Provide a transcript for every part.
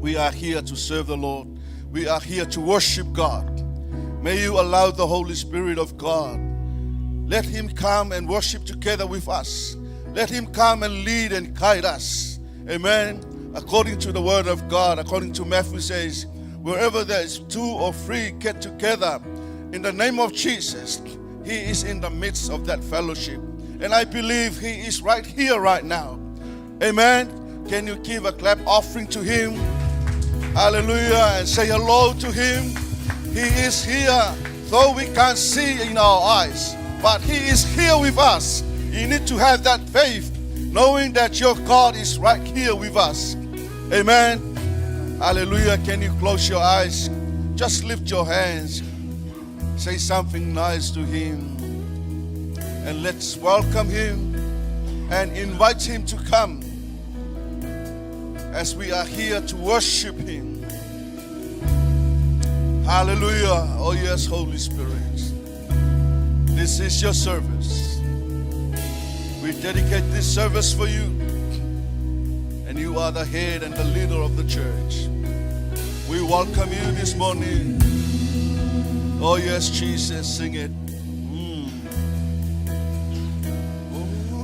We are here to serve the Lord. We are here to worship God. May you allow the Holy Spirit of God. Let Him come and worship together with us. Let Him come and lead and guide us. Amen. According to the Word of God, according to Matthew says, wherever there is 2 or 3 get together in the name of Jesus, He is in the midst of that fellowship. And I believe He is right here, right now. Amen. Can you give a clap offering to Him? Hallelujah. And say hello to Him. He is here. Though we can't see in our eyes, but He is here with us. You need to have that faith, knowing that your God is right here with us. Amen. Hallelujah. Can you close your eyes? Just lift your hands. Say something nice to Him. And let's welcome Him and invite Him to come as we are here to worship Him. Hallelujah. Oh yes, Holy Spirit. This is your service. We dedicate this service for you. And you are the head and the leader of the church. We welcome you this morning. Oh yes, Jesus, sing it.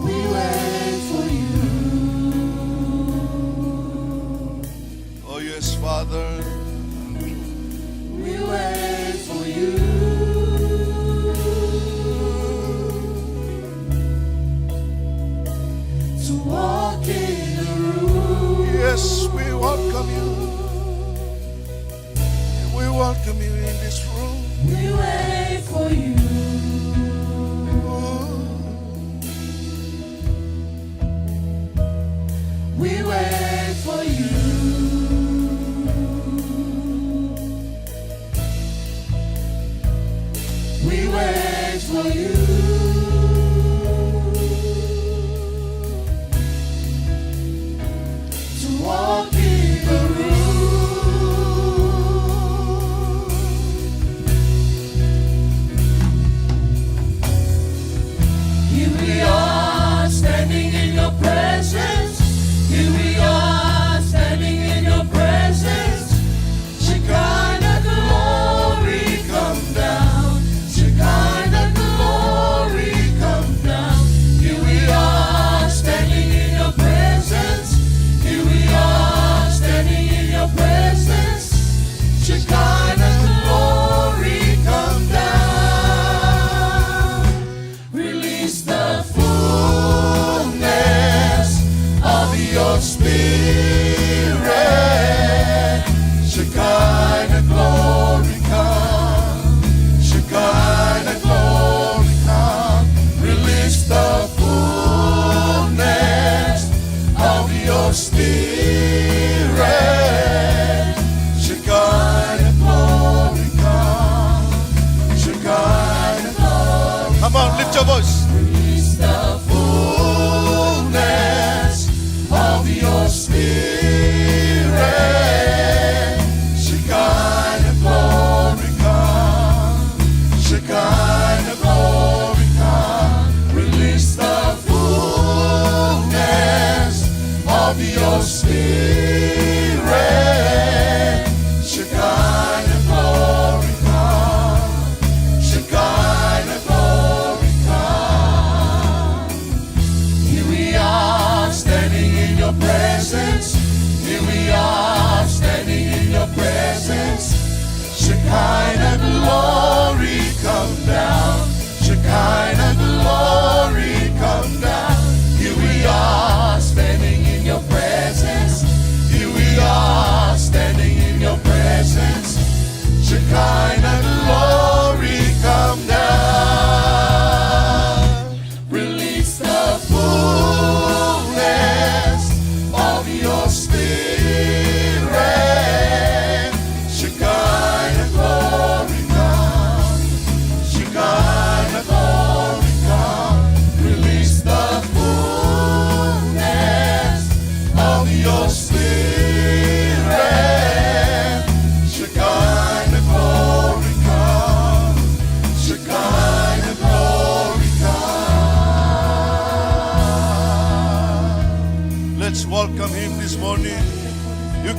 We wait for you. Oh yes, Father. We wait for you. To walk in the room. Yes, we welcome you. We welcome you in this room. We wait for you. We wait for you.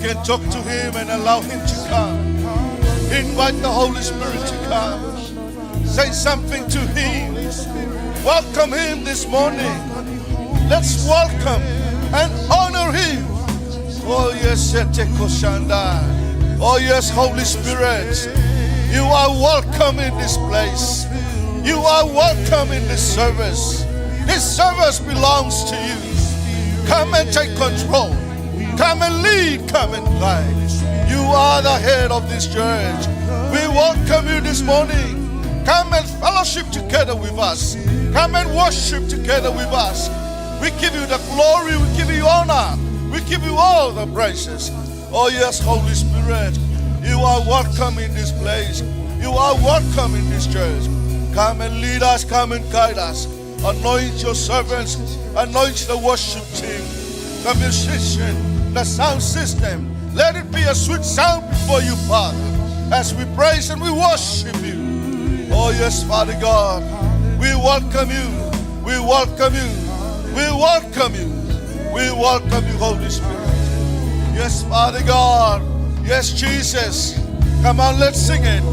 can talk to Him and allow Him to come. Invite the Holy Spirit to come. Say something to Him. Welcome Him this morning. Let's welcome and honor Him. Oh yes, Shanda. Oh yes, Holy Spirit. You are welcome in this place. You are welcome in this service. This service belongs to you. Come and take control. Come and lead. Come and guide. You are the head of this church. We welcome you this morning. Come and fellowship together with us. Come and worship together with us. We give you the glory. We give you honor. We give you all the praises. Oh yes, Holy Spirit. You are welcome in this place. You are welcome in this church. Come and lead us. Come and guide us. Anoint your servants. Anoint the worship team, the musician, the sound system. Let it be a sweet sound before you, Father, as we praise and we worship you. Oh yes, Father God, we welcome you. We welcome you. We welcome you. We welcome you, Holy Spirit. Yes, Father God. Yes, Jesus. Come on, let's sing it.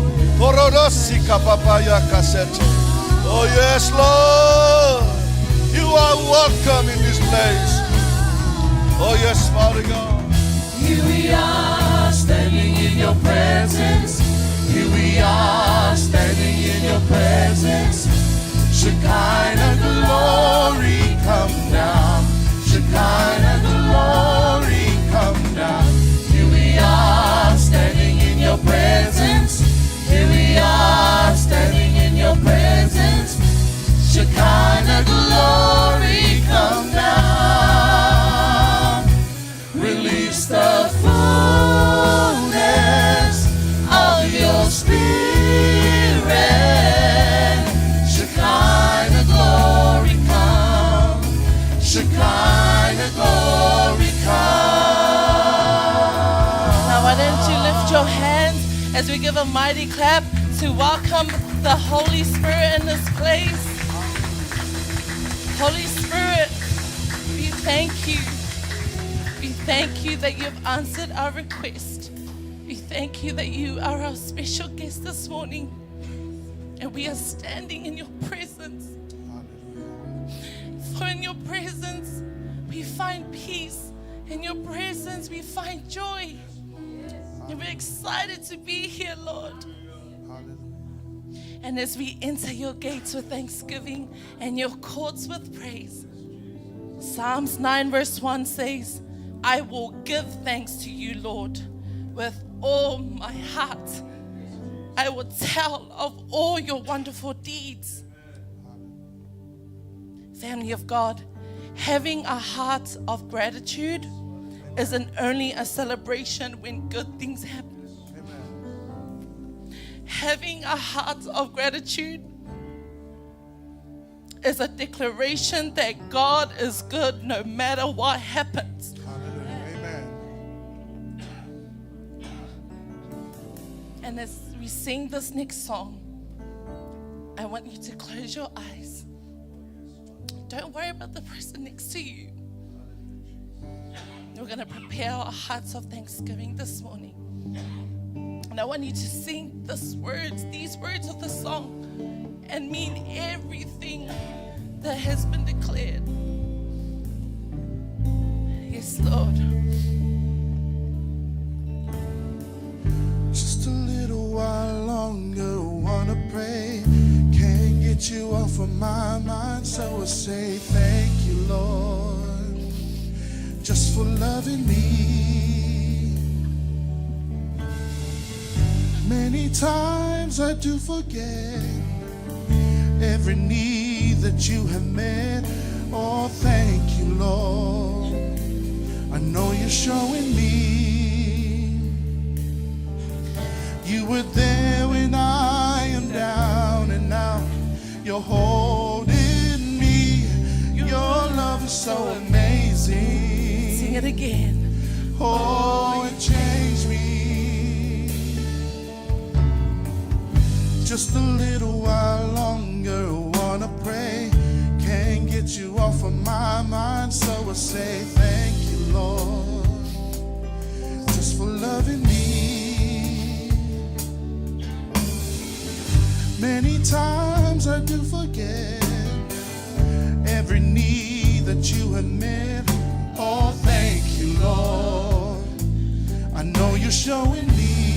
Oh yes, Lord. You are welcome in this place. Oh yes, Father God. Here we are standing in your presence. Here we are standing in your presence. Shekinah glory come down. Shekinah glory come down. Here we are standing in your presence. Here we are standing in your presence. Shekinah glory come down. Release the fullness of your spirit. Shekinah glory come. Shekinah glory come. Now why don't you lift your hands as we give a mighty clap to welcome the Holy Spirit in this place. Holy Spirit, we thank you. We thank you that you've answered our request. We thank you that you are our special guest this morning. And we are standing in your presence. For in your presence, we find peace. In your presence, we find joy. And we're excited to be here, Lord. And as we enter your gates with thanksgiving and your courts with praise, Psalms 9 verse 1 says, I will give thanks to you, Lord, with all my heart. I will tell of all your wonderful deeds. Family of God, having a heart of gratitude isn't only a celebration when good things happen. Having a heart of gratitude is a declaration that God is good no matter what happens. Amen. And as we sing this next song, I want you to close your eyes. Don't worry about the person next to you. We're going to prepare our hearts of thanksgiving this morning. And I want you to sing these words of the song, and mean everything that has been declared. Yes, Lord. Just a little while longer, wanna pray. Can't get you off of my mind, so I say thank you, Lord, just for loving me. Many times I do forget every need that you have met. Oh, thank you, Lord. I know you're showing me you were there when I am down, and now you're holding me. Your love is so amazing. Sing it again. Oh, it changed me. Just a little while longer, wanna pray. Can't get you off of my mind, so I say thank you, Lord, just that you have met. Oh, thank you, Lord. I know you're showing me.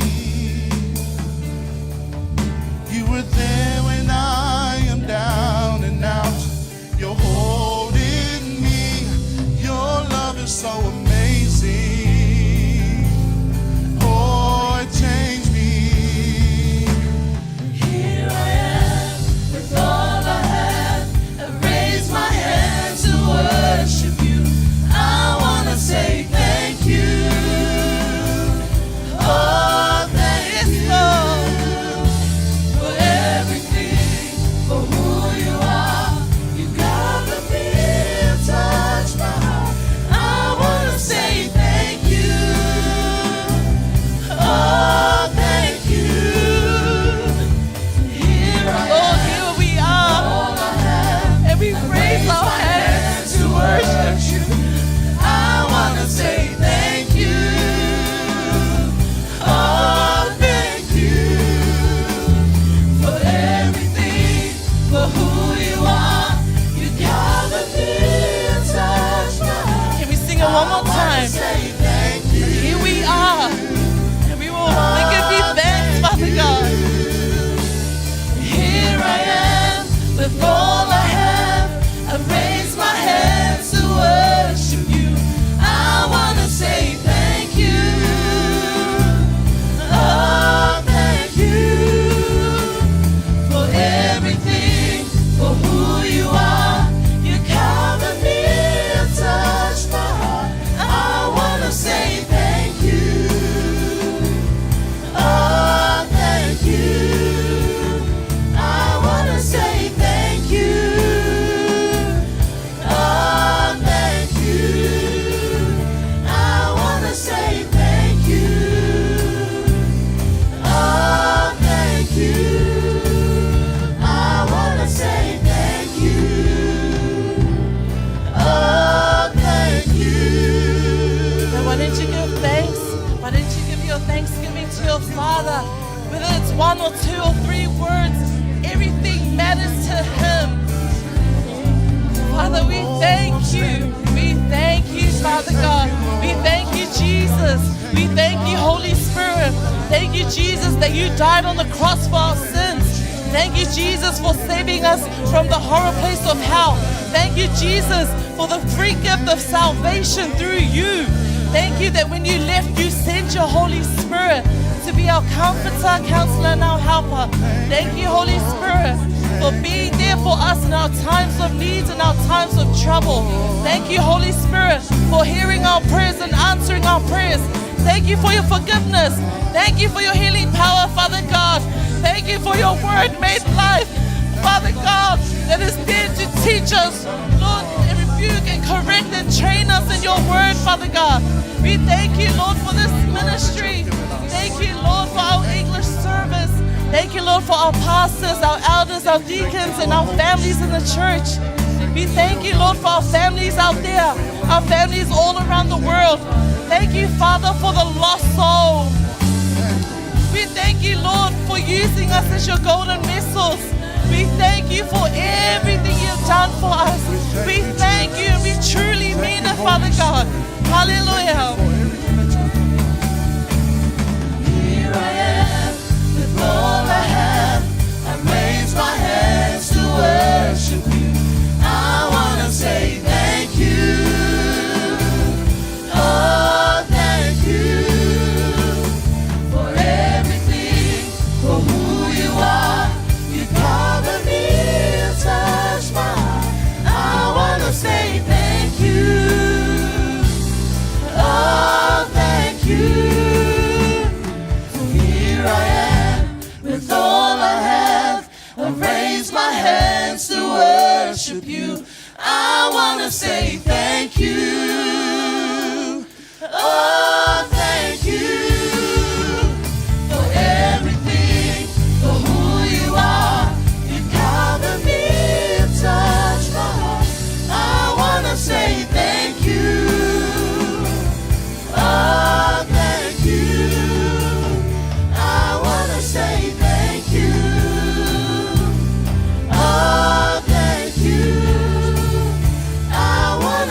You were there when I am down and out. You're holding me. Your love is so amazing. Oh, it changed me. Here I am with all I have. I raise my hands to worship you. I wanna say thank you. Oh, thank you for everything, for who you are. You cover me and touch my heart. I wanna say thank you. Oh, thank you. Here I Lord, am, here we are, all I have. and we raise our hands to worship you. I wanna say thank you. Oh, thank you for everything, for who you are. You cover me and touch my heart. Can we sing it one more I wanna time? say thank you. Here we are, and we will give you thanks, Father God. Here I am with all I have. I raise my hands to worship you. I wanna say thank you. Oh, thank you for everything, for who you are. You cover me and touch my heart. I wanna say thank you. Oh, thank you. I wanna say thank you. Oh, thank you. I wanna say thank you. Oh, thank you. I wanna say thank you. Oh, thank you. Now, why don't you give thanks? Why don't you give your thanksgiving to your Father? Whether it's one or two or three words, everything matters to Him. Father, we thank you. We thank you, Father God. We thank you, Jesus. We thank you, Holy Spirit. Thank you, Jesus, that you died on the cross for our sins. Thank you, Jesus, for saving us from the horror place of hell. Thank you, Jesus, for the free gift of salvation through you. Thank you that when you left, you sent your Holy Spirit to be our comforter, counselor, and our helper. Thank you, Holy Spirit, for being there for us in our times of need and our times of trouble. Thank you, Holy Spirit, for hearing our prayers and answering our prayers. Thank you for your forgiveness. Thank you for your healing power, Father God. Thank you for your word made life, Father God, that is there to teach us, Lord, and rebuke and correct and train us in your word, Father God. We thank you, Lord, for this ministry. Thank you, Lord, for our English service. Thank you, Lord, for our pastors, our elders, our deacons, and our families in the church. We thank you, Lord, for our families out there, our families all around the world. Thank you, Father, for the lost soul. We thank you, Lord, for using us as your golden vessels. We thank you for everything you've done for us. We thank you, and we truly mean it, Father God. Hallelujah. Here I am with all I have. I raise my hands to worship you. I wanna say thank you. Oh, thank you for everything, for who you are. You cover me and touch my heart. I wanna say thank you. Oh, thank you. Here I am with all I have. I raise my hands to worship you. I wanna say thank you. Oh, thank you for everything, for who you are. You cover me and touch my heart. I wanna say thank you. Oh, thank you. I wanna say thank you. Oh, thank you. I wanna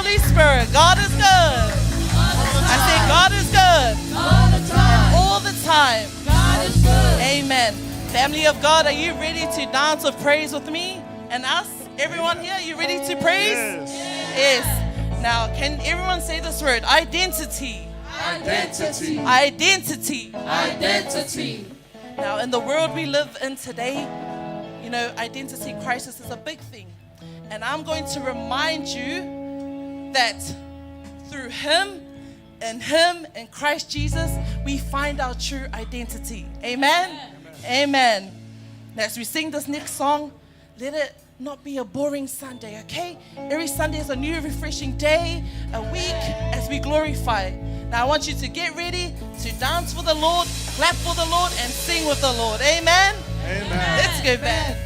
Holy Spirit. God is good. I say God is good. All the time. All the time. God is good. Amen. Family of God, are you ready to dance of praise with me and us? Everyone here, you ready to praise? Yes. Now, can everyone say this word? Identity. Identity. Identity. Identity. Now, in the world we live in today, you know, identity crisis is a big thing. And I'm going to remind you that through Him, in Christ Jesus, we find our true identity. Amen? Amen. Now, as we sing this next song, let it not be a boring Sunday, okay? Every Sunday is a new, refreshing day, a week as we glorify. Now, I want you to get ready to dance for the Lord, clap for the Lord, and sing with the Lord. Amen? Amen. Let's go back.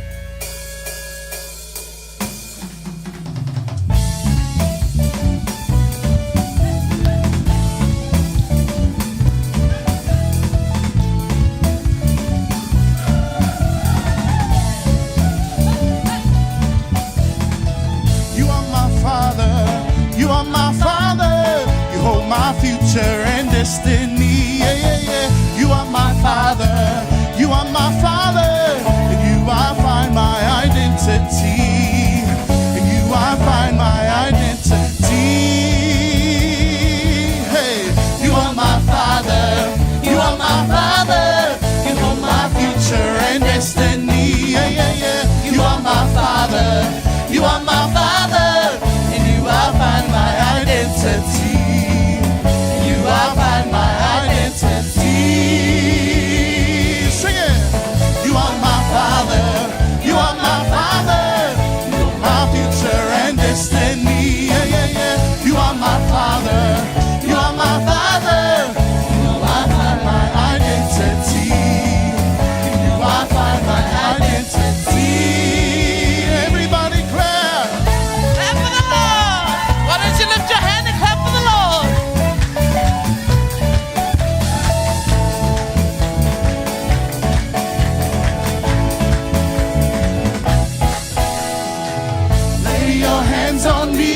You are my Father, you are my Father. You hold my future and destiny. Yeah, yeah, yeah. You are my Father, you are my Father. In you I find my identity. In you I find my identity. Hey, you are my Father, you are my Father. You hold my future and destiny. Yeah, yeah, yeah. You are my Father, you are my Father. In you I find my identity. In you I find my identity. Sing it. You are my Father, you are my Father. You know my future and destiny. Yeah, yeah, yeah. You are my Father, you are my Father. You know I find my identity. In you I find my identity. Everybody clap. Clap for the Lord. Why don't you lift your hand and clap for the Lord? Lay your hands on me.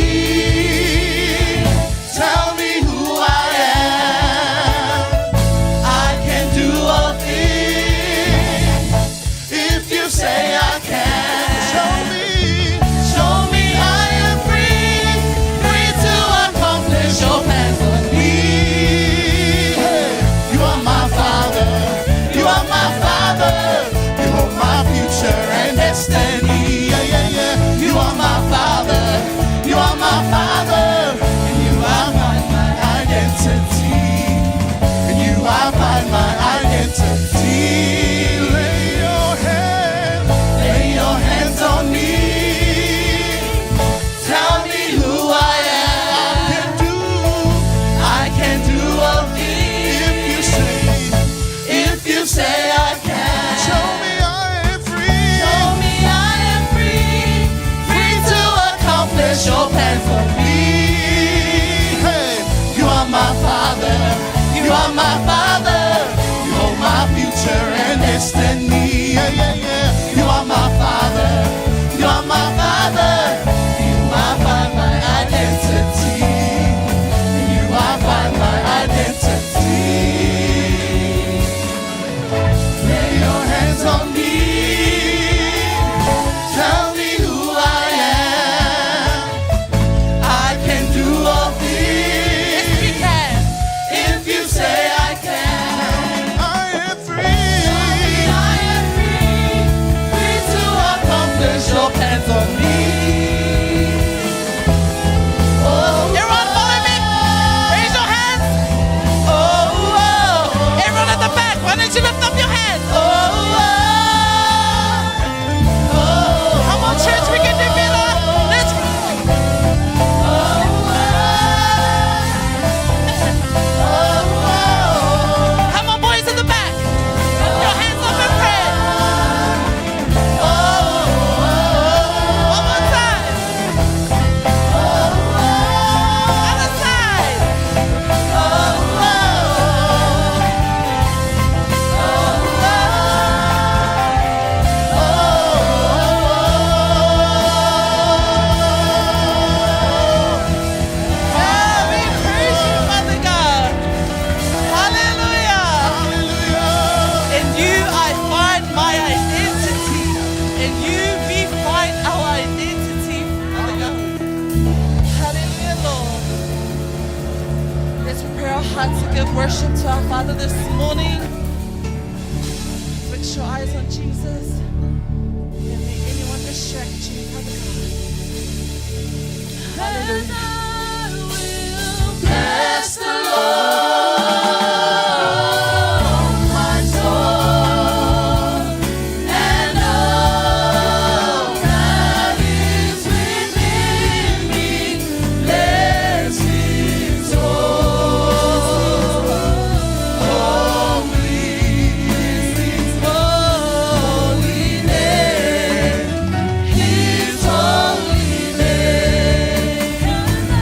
Tell me who I am. I can do all things if you say I can. Show me I am free, free to accomplish your plan for me. Hey, you are my Father, you are my Father. You hold my future and destiny. Yeah, yeah, yeah. You are my Father, you are my Father. In you I find my identity. In you I find my identity. Lay your hands on me. Tell me who I am. I can do all things if you say I can. Show me I am free. Show me I am free, free to accomplish your plan for me. Hey, you are my Father, you are my Father. You hold my future and destiny. Yeah, yeah, yeah. You are my Father, you are my Father. In you I find my identity. In you I find my identity. Lay your hands on me. Tell me who I am. I can do all Yes, we things can. if you say I can. heart to give worship to our Father this morning. Fix your eyes on Jesus. Don't let anyone distract you, Father God. Hallelujah. Bless the Lord, my soul, and all that is within me. Bless His holy name. His holy name.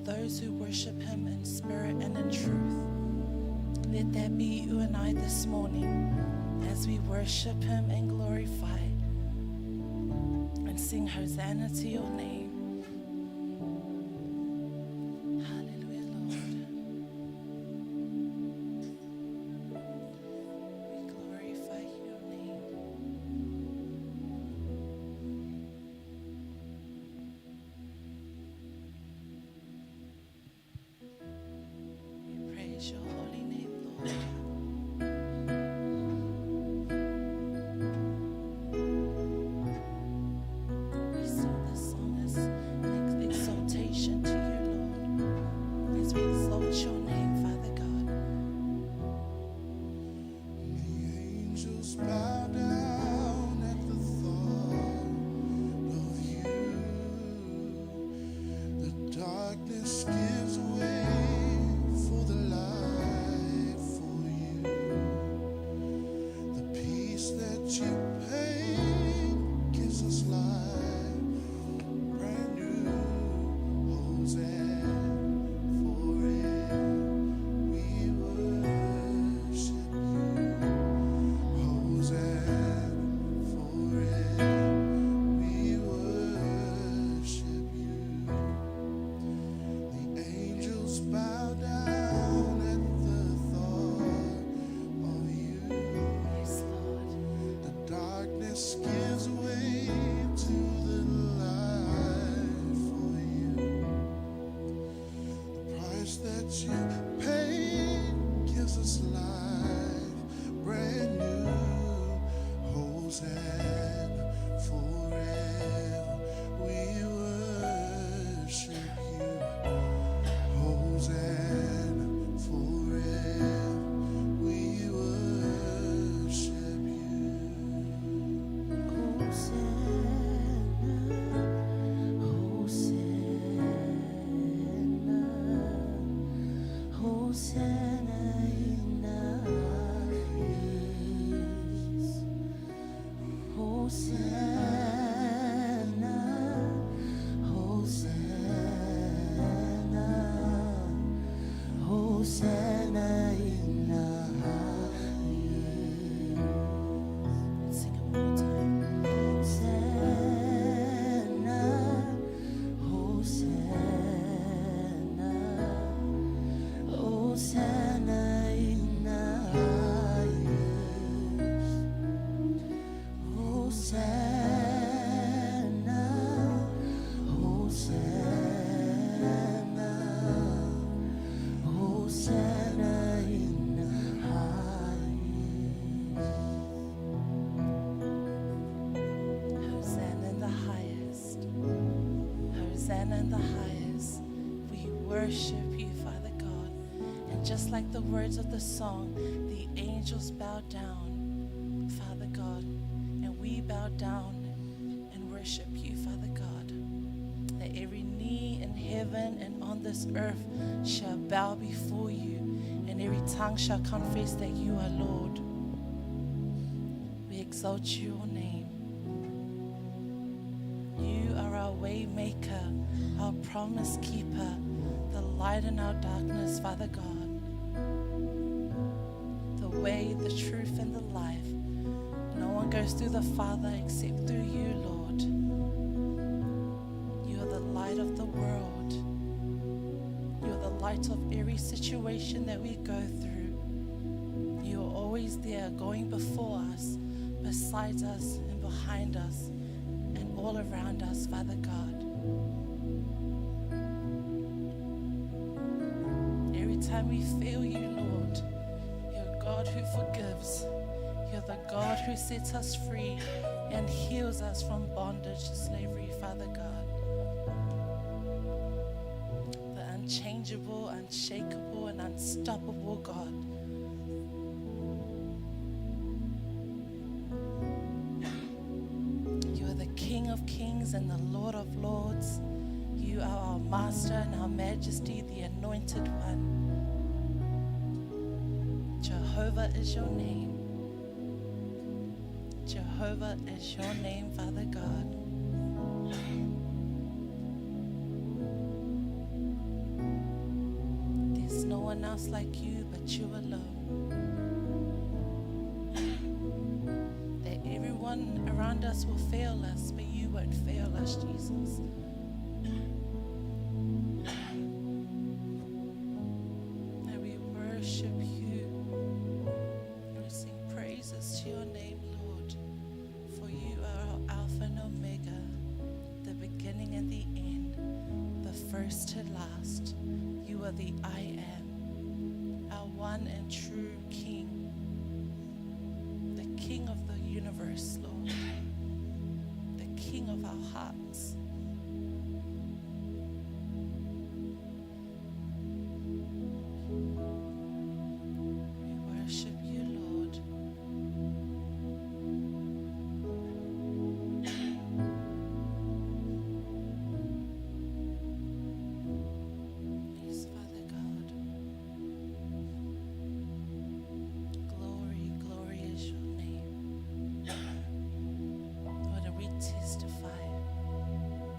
those who worship Him in spirit and in truth. Let that be you and I this morning as we worship Him and glorify and sing Hosanna to your name. Hallelujah, Lord. We glorify your name. We praise your holy name, Lord. We sing this song as exaltation to you, Lord, as we exalt your name, Father God. The angels bow down at the thought of you. The darkness gives way for the light for you. The peace that you paint gives us life, brand new. Hosanna forever, we worship you. Hosanna forever, we worship you. The angels bow down at the thought of you. Yes, Lord. The darkness gives way to the light for you. The price that you paid gives us life, brand new. Hosanna forever, we worship you. Hosanna forever, we worship you. Hosanna in the highest. Hosanna, Hosanna, Hosanna in the highest. Let's sing it one more time. Hosanna, Hosanna, Hosanna in the highest. Hosanna, Hosanna, Hosanna in the highest. Hosanna in the highest. Hosanna in the highest. We worship you, Father God. And just like the words of the song, the angels bow down, Father God. And we bow down and worship you, Father God. That every knee in heaven and on this earth shall bow before you, and every tongue shall confess that you are Lord. We exalt your name. You are our way maker, our promise keeper, the light in our darkness, Father God. The way, the truth, and the life. No one goes through the Father except through you, Lord. You are the light of the world. You are the light of every situation that we go through. You are always there, going before us, beside us, and behind us, and all around us, Father God. Every time we fail you, Lord, you're a God who forgives. You're the God who sets us free and heals us from bondage to slavery, Father God. The unchangeable, unshakable, and unstoppable God. You are the King of kings and the Lord of lords. You are our Master and our Majesty, the Anointed One. Jehovah is your name. Jehovah is your name, Father God. one else like you but you alone. That everyone around us will fail us, but you won't fail us, Jesus. And we worship you. And we sing praises to your name, Lord. For you are our Alpha and Omega, the beginning and the end, the first to last. You are the I am, our one and true King, the King of the universe, Lord, the King of our hearts. We worship you, Lord. Yes, Father God. Glory, glory is your name. Lord, and we testify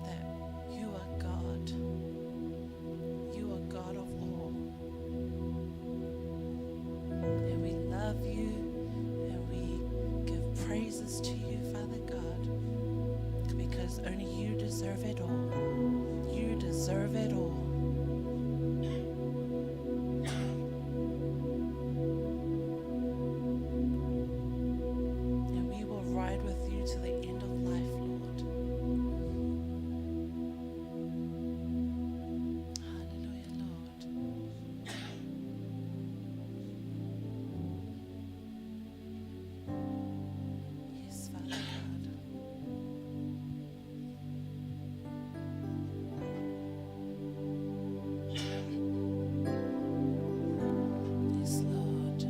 that you are God. You are God of all. And we love you and we give praises to you, Father God, because only you deserve it all. You deserve it all. And we will ride with you to the end of life, Lord. Hallelujah, Lord. Yes, Father God. Yes, Lord.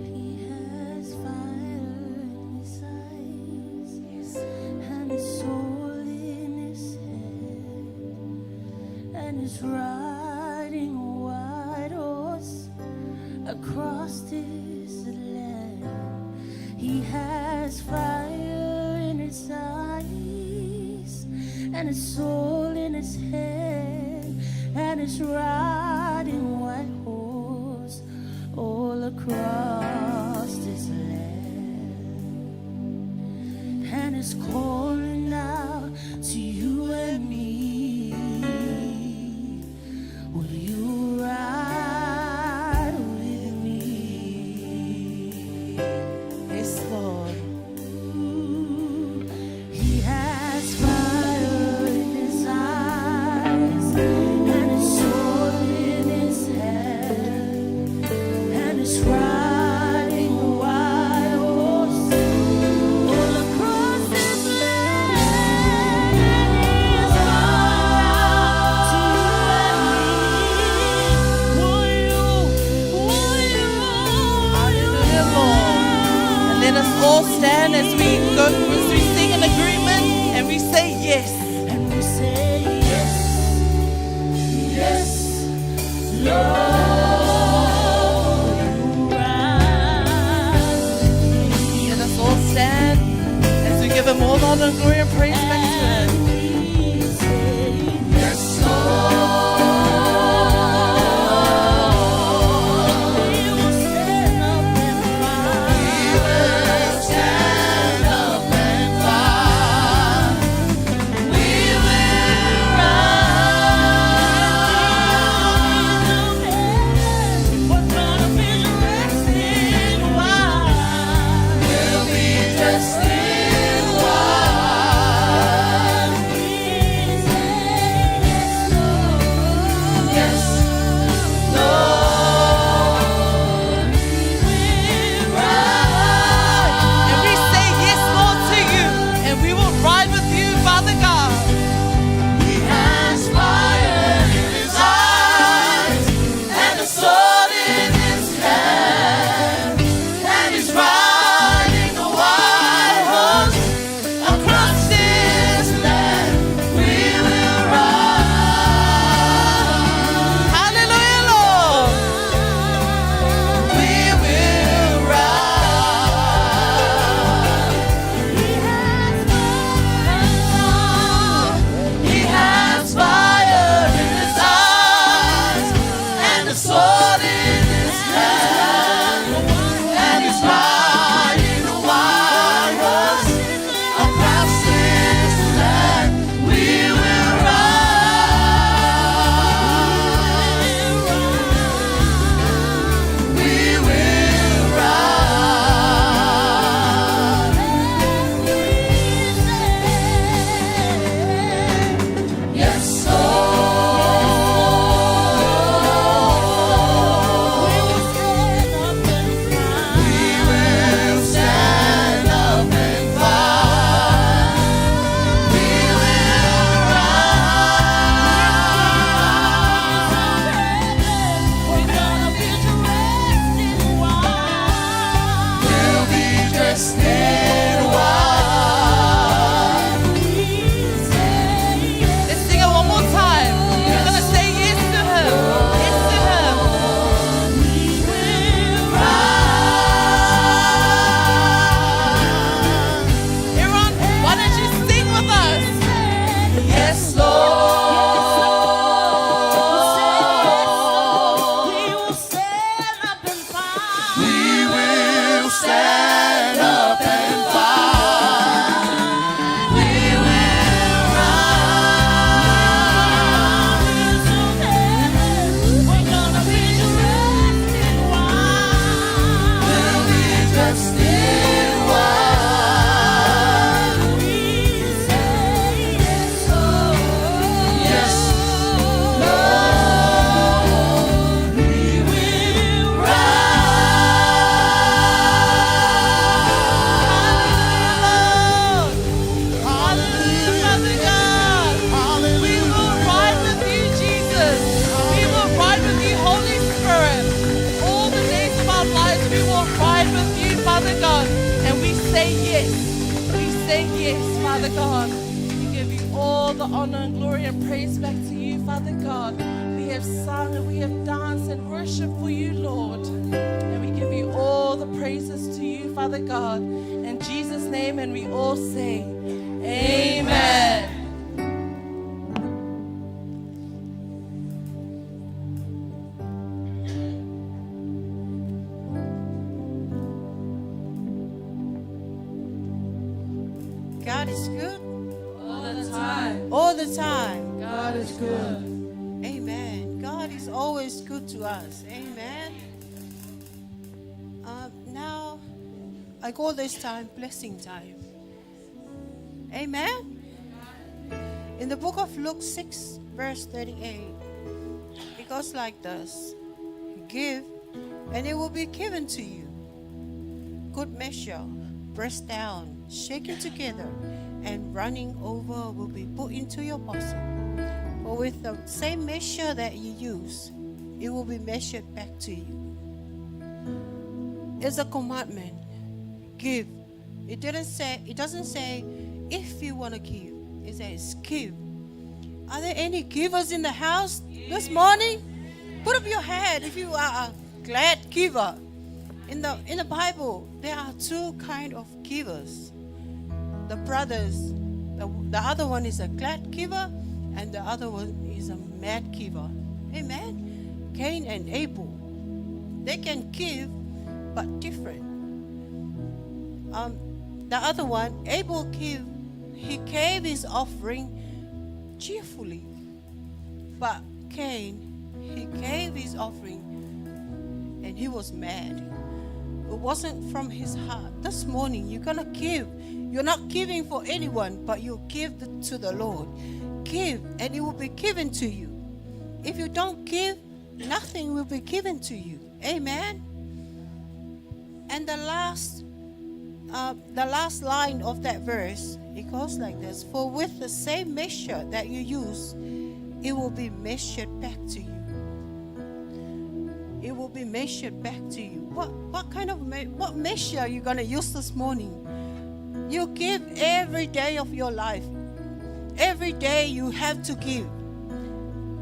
He has fire in his eyes, Yes. and his soul in his head, and is riding a white horse across this land. He has fire in his eyes, and his soul in his head, and is riding a white horse all across this land, and is calling out to you and me. Will you ride with me? Yes, Lord. He has fire in his eyes, and his soul in his head, and is riding a white horse all across this land. He is calling out to you and me. Will you? Hallelujah, Lord. And let us all stand as we sing in agreement and we say yes. And we say yes, yes, Lord, you rise with me. Let us all stand as we give him all honor, glory, and praise back to him. And we say yes, Lord. We will stand up and fight. We will stand up and fight. We will rise. What kind of vision resting white? We'll be dressed in white. stand up and fight. We will rise. We're gonna be dressed in white. We'll be dressed in white. We say yes, Lord. Yes, Lord. We will rise. Hallelujah, Father God. We will ride with you, Jesus. We will ride with you, Holy Spirit. All the days of our lives, we will ride with you, Father God. And we say yes. We say yes, Father God. We give you all the honor and glory and praise back to you, Father God. We have sung and we have danced and worshiped for you, Lord. And we give you all the praises to you, Father God. In Jesus' name, and we all say, Amen. God is good All the time. all the time. God is good. Amen. God is always good to us. Amen. Now, I call this time blessing time. Amen. In the book of Luke 6, verse 38, it goes like this: Give, and it will be given to you. Good measure, pressed down, shaken together, and running over will be put into your bosom. For with the same measure that you use, it will be measured back to you. It's a commandment. Give. It doesn't say if you want to give. It says give. Are there any givers in the house this morning? Put up your hand if you are a glad giver. In the Bible, there are two kind of givers. The brothers, the other one is a glad giver, and the other one is a mad giver. Amen. Cain and Abel, they can give, but different. The other one, Abel gave his offering cheerfully, but Cain, he gave his offering and he was mad. It wasn't from his heart. This morning, you're gonna give. You're not giving for anyone, but you give to the Lord. Give, and it will be given to you. If you don't give, nothing will be given to you. Amen. And the last line of that verse, it goes like this: For with the same measure that you use, it will be measured back to you. It will be measured back to you. What measure are you gonna use this morning? You give every day of your life. Every day you have to give.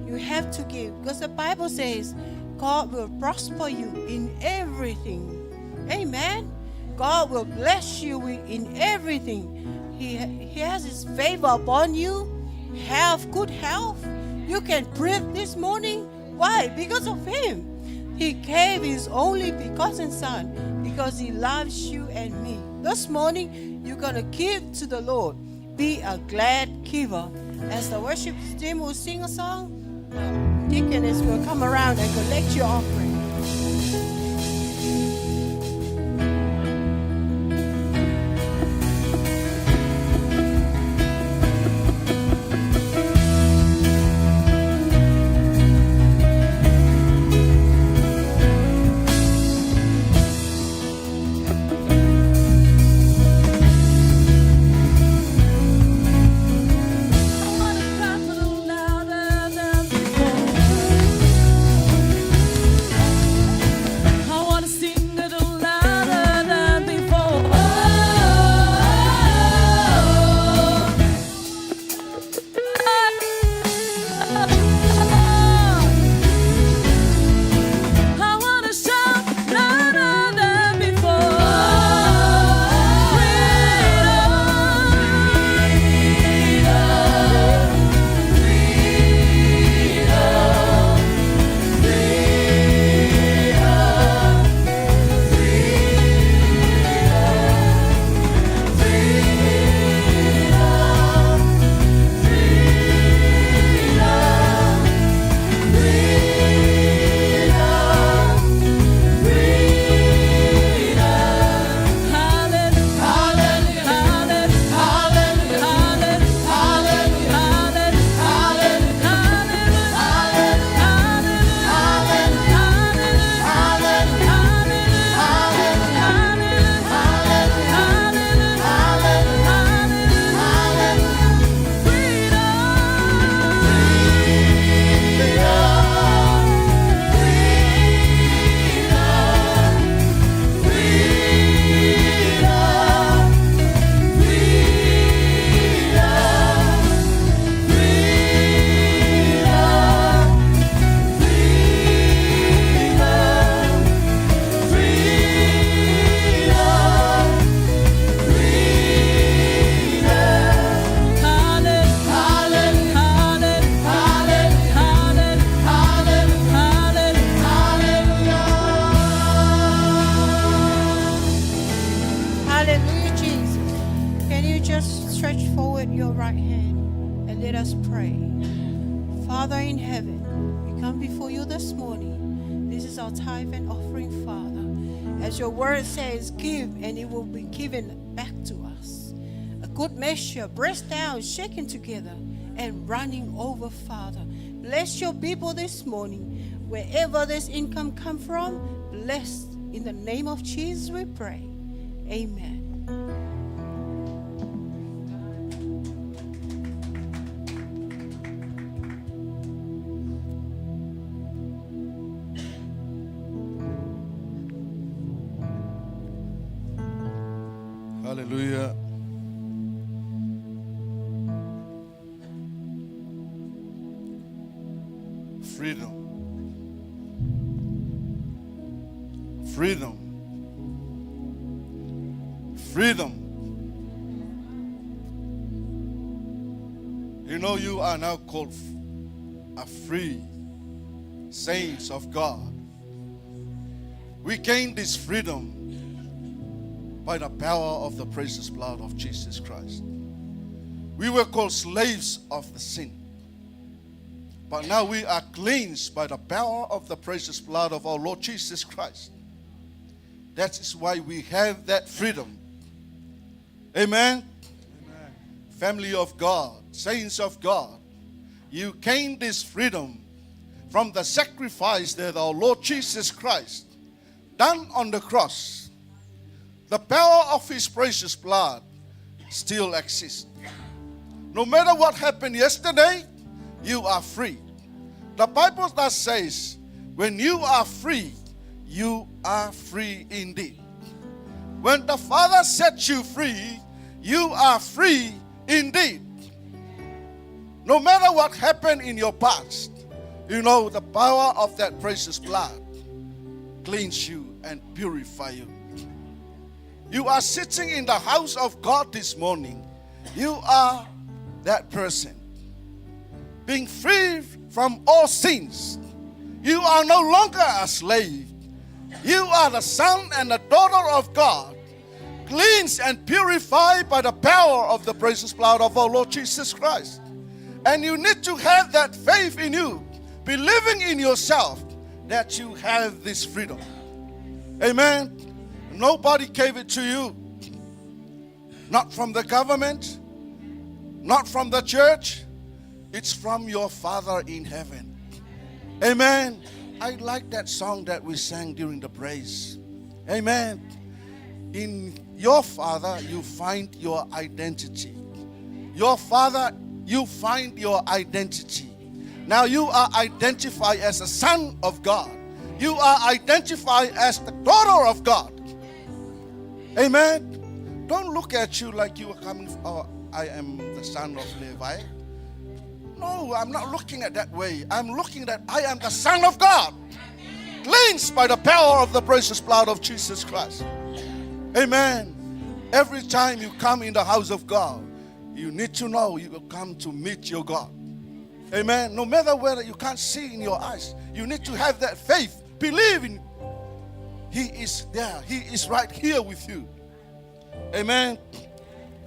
You have to give, because the Bible says God will prosper you in everything. Amen. God will bless you in everything. He has His favor upon you. Have good health. You can breathe this morning. Why? Because of Him. He gave His only begotten Son because He loves you and me. This morning, you're going to give to the Lord. Be a glad giver. As the worship team will sing a song, deaconess will come around and collect your offering. I forward your right hand and let us pray. Father in heaven, we come before you this morning. This is our tithe and offering, Father. As your word says, give and it will be given back to us. A good measure, pressed down, shaken together, and running over, Father. Bless your people this morning. Wherever this income come from, blessed. In the name of Jesus we pray. Amen. Hallelujah. Freedom. Freedom. Freedom. You know, you are now called a free saints of God. We gain this freedom by the power of the precious blood of Jesus Christ. We were called slaves of the sin, but now we are cleansed by the power of the precious blood of our Lord Jesus Christ. That is why we have that freedom. Amen? Amen. Family of God, saints of God, you gain this freedom from the sacrifice that our Lord Jesus Christ done on the cross. The power of His precious blood still exists. No matter what happened yesterday, you are free. The Bible that says, when you are free, you are free indeed. When the Father sets you free, you are free indeed. No matter what happened in your past, you know the power of that precious blood cleans you and purify you. You are sitting in the house of God this morning. You are that person, being free from all sins. You are no longer a slave. You are the son and the daughter of God, cleansed and purified by the power of the precious blood of our Lord Jesus Christ. And you need to have that faith in you, believing in yourself that you have this freedom. Amen. Nobody gave it to you. Not from the government, not from the church. It's from your Father in heaven. Amen. I like that song that we sang during the praise. Amen. In your Father, you find your identity. Your Father, you find your identity. Now you are identified as a son of God. You are identified as the daughter of God. Amen. Don't look at you like you are coming, oh, I am the son of Levi. No, I'm not looking at that way. I'm looking that I am the Son of God, cleansed by the power of the precious blood of Jesus Christ. Amen. Every time you come in the house of God, you need to know you will come to meet your God. Amen. No matter whether you can't see in your eyes, you need to have that faith. Believe in He is there. He is right here with you. Amen.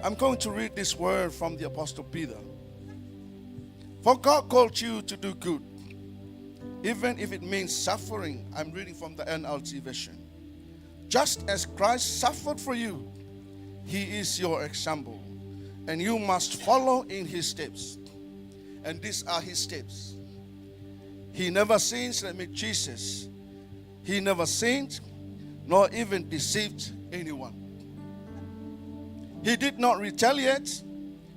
I'm going to read this word from the Apostle Peter. For God called you to do good, even if it means suffering. I'm reading from the NLT version. Just as Christ suffered for you, He is your example, and you must follow in His steps. And these are His steps. He never sinned, Jesus. He never sinned, nor even deceived anyone. He did not retaliate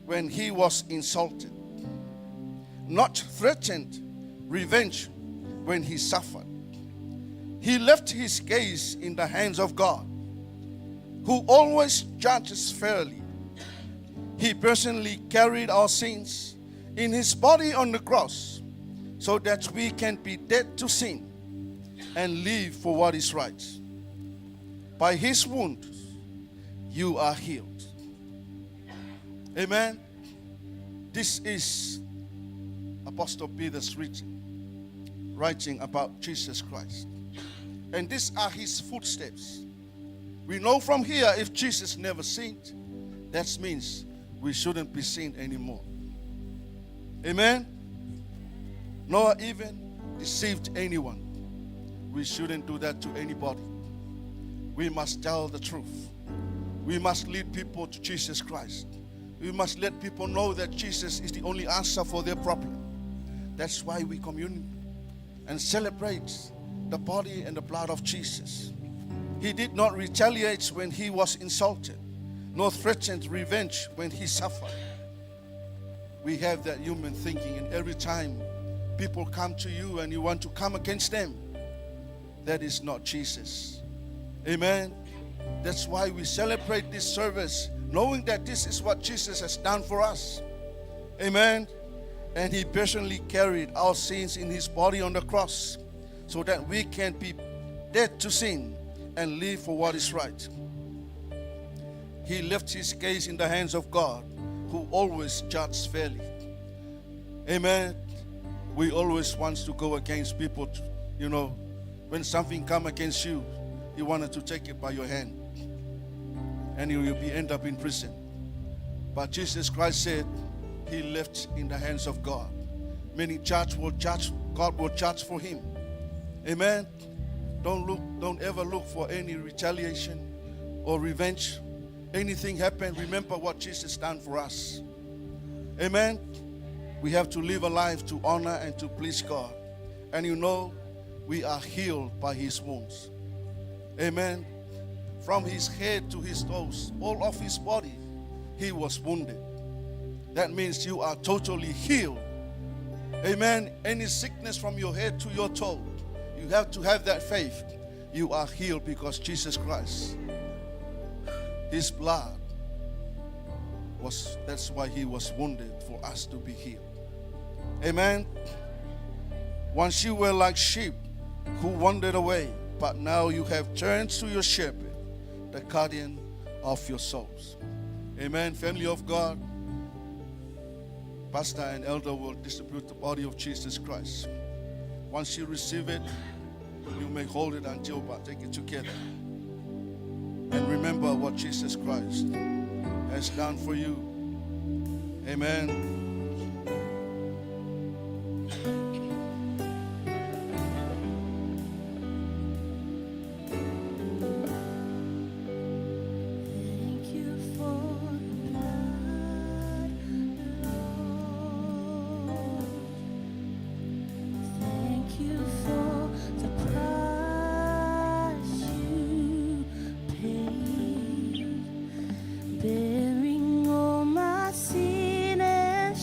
when he was insulted, not threatened revenge when he suffered. He left his case in the hands of God, who always judges fairly. He personally carried our sins in His body on the cross so that we can be dead to sin and live for what is right. By His wounds, you are healed. Amen. This is Apostle Peter's writing about Jesus Christ. And these are His footsteps. We know from here, if Jesus never sinned, that means we shouldn't be seen anymore. Amen? Nor even deceived anyone. We shouldn't do that to anybody. We must tell the truth. We must lead people to Jesus Christ. We must let people know that Jesus is the only answer for their problem. That's why we commune and celebrate the body and the blood of Jesus. He did not retaliate when he was insulted, nor threatened revenge when he suffered. We have that human thinking, and every time people come to you and you want to come against them, that is not Jesus. Amen. That's why we celebrate this service, knowing that this is what Jesus has done for us. Amen. And he personally carried our sins in his body on the cross so that we can be dead to sin and live for what is right. He left his case in the hands of God, who always judges fairly. Amen. We always want to go against people, when something come against you, you wanted to take it by your hand, and you will end up in prison. But Jesus Christ said he left in the hands of God. Many God will judge for him. Amen. Don't ever look for any retaliation or revenge. Anything happen, remember what Jesus done for us. Amen. We have to live a life to honor and to please God. And we are healed by his wounds. Amen. From his head to his toes, all of his body, he was wounded. That means you are totally healed. Amen. Any sickness from your head to your toe, you have to have that faith. You are healed because Jesus Christ, his blood that's why he was wounded, for us to be healed. Amen. Once you were like sheep who wandered away, but now you have turned to your shepherd, the guardian of your souls. Amen. Family of God, pastor and elder will distribute the body of Jesus Christ. Once you receive it, you may hold it until take it together. And remember what Jesus Christ has done for you. Amen. Thank you for the blood, Lord. Thank you for the price you paid, bearing all my sin and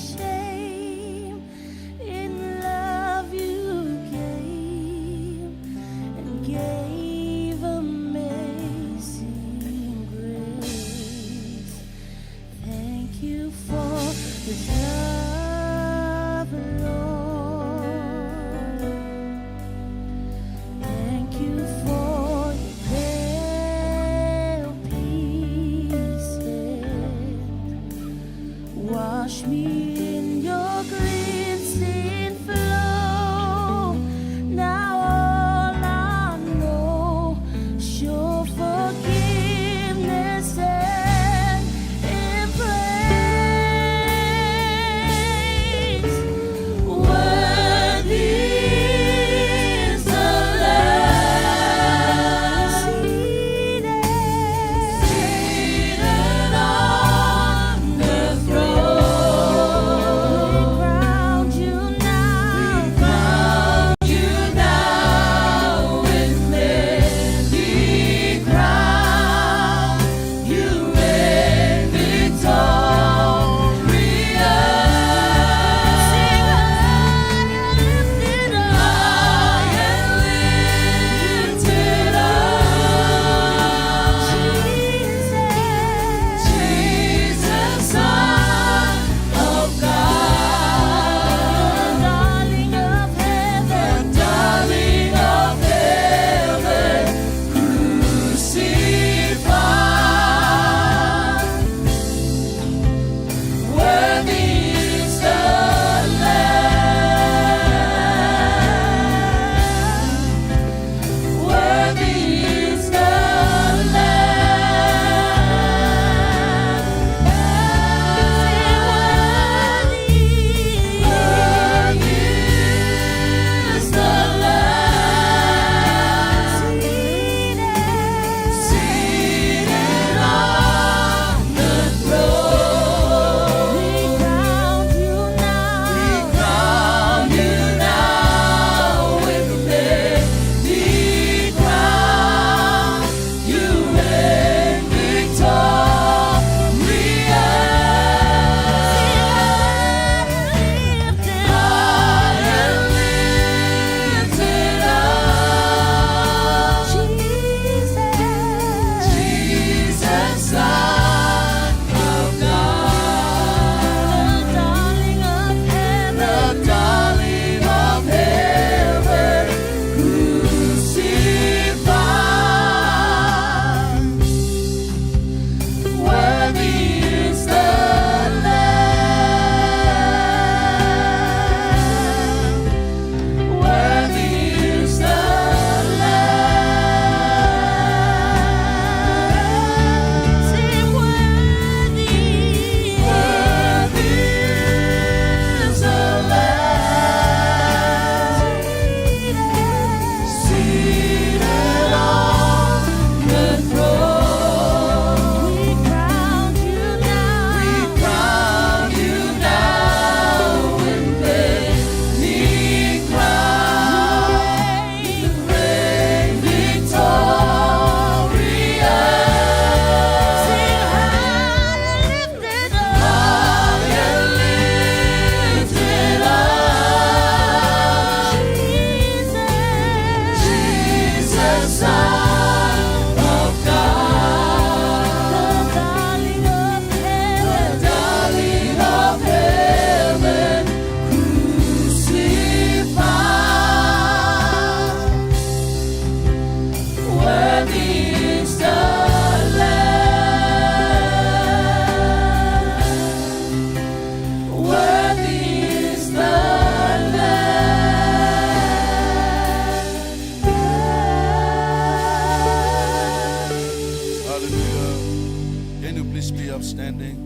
yourself standing.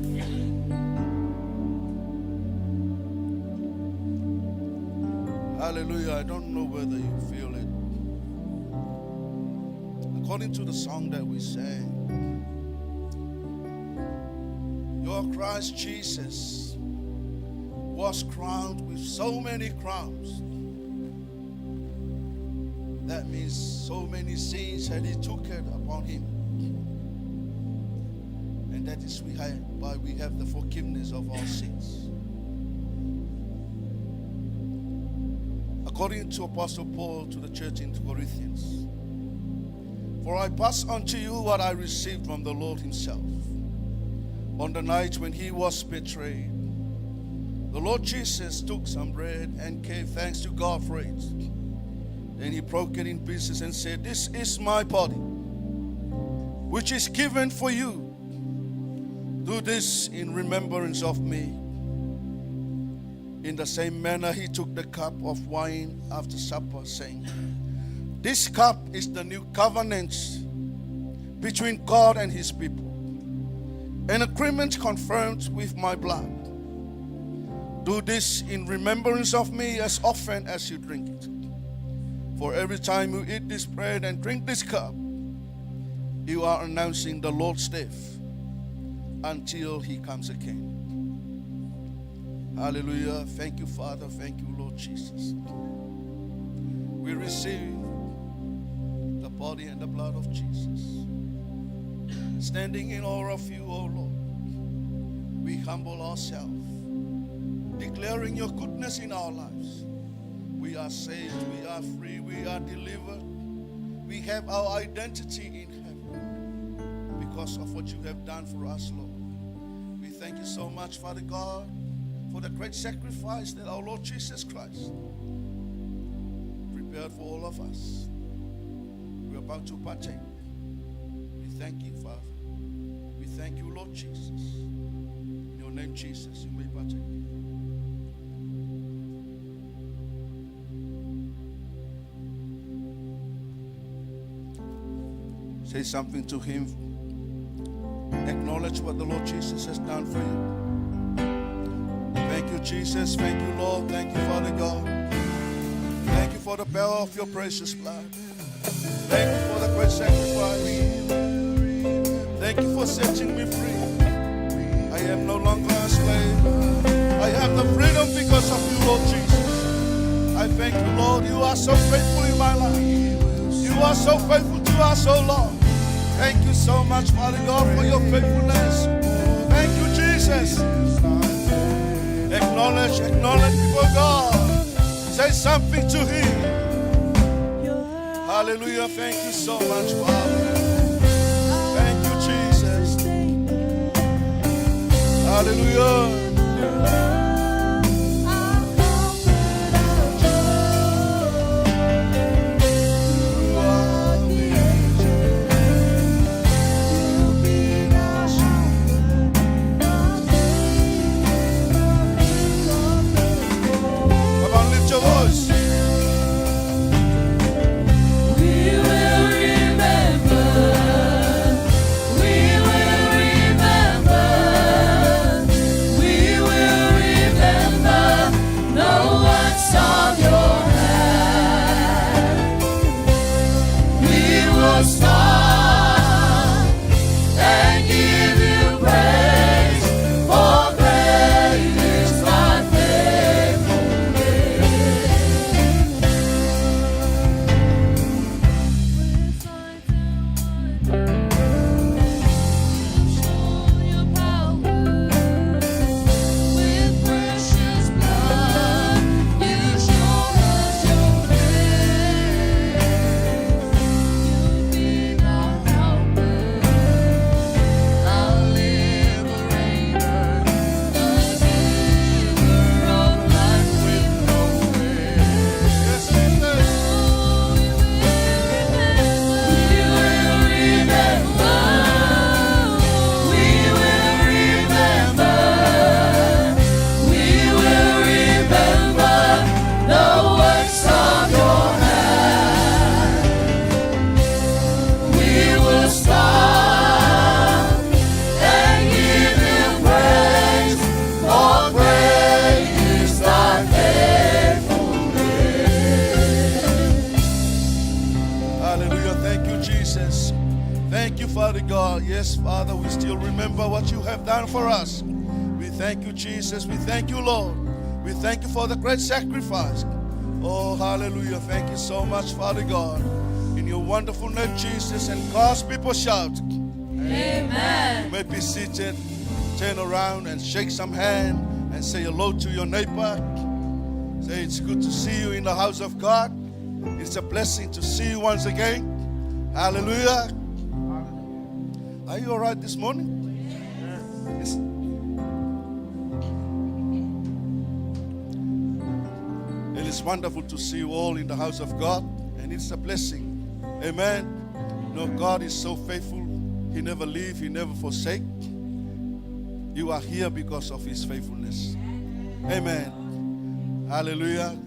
Hallelujah. I don't know whether you feel it. According to the song that we sang, your Christ Jesus was crowned with so many crowns. That means so many sins that he took it upon him. And that is why we have the forgiveness of our sins. According to Apostle Paul to the church in Corinthians, for I pass on to you what I received from the Lord himself. On the night when he was betrayed, the Lord Jesus took some bread and gave thanks to God for it. Then he broke it in pieces and said, "This is my body, which is given for you. Do this in remembrance of me." In the same manner, he took the cup of wine after supper, saying, "This cup is the new covenant between God and his people, an agreement confirmed with my blood. Do this in remembrance of me as often as you drink it. For every time you eat this bread and drink this cup, you are announcing the Lord's death until he comes again." Hallelujah. Thank you, Father. Thank you, Lord Jesus. We receive the body and the blood of Jesus. Standing in awe of you, O Lord, we humble ourselves, declaring your goodness in our lives. We are saved, we are free, we are delivered. We have our identity in heaven because of what you have done for us, Lord. We thank you so much, Father God, for the great sacrifice that our Lord Jesus Christ prepared for all of us. We're about to partake. We thank you, Father. We thank you, Lord Jesus. In your name, Jesus, you may partake. Say something to him. Acknowledge what the Lord Jesus has done for you. Thank you, Jesus. Thank you, Lord. Thank you, Father God. Thank you for the power of your precious blood. Thank you for the great sacrifice. Thank you for setting me free. I am no longer a slave. I have the freedom because of you, Lord Jesus. I thank you, Lord. You are so faithful in my life. You are so faithful to us, oh Lord. Thank you so much, Father God, for your faithfulness. Thank you, Jesus. Acknowledge before God. Say something to him. Hallelujah. Thank you so much, Father. Thank you, Jesus. Hallelujah. We will remember Thank you, Father God. Yes, Father, we still remember what you have done for us. We thank you, Jesus. We thank you, Lord. We thank you for the great sacrifice. Oh, hallelujah. Thank you so much, Father God. In your wonderful name, Jesus, and God's people shout. Amen. You may be seated, turn around and shake some hand and say hello to your neighbor. Say it's good to see you in the house of God. It's a blessing to see you once again. Hallelujah. Are you all right this morning? Yes. It is wonderful to see you all in the house of God, and it's a blessing. Amen. You know, God is so faithful. He never leave, He never forsake. You are here because of His faithfulness. Amen. Hallelujah.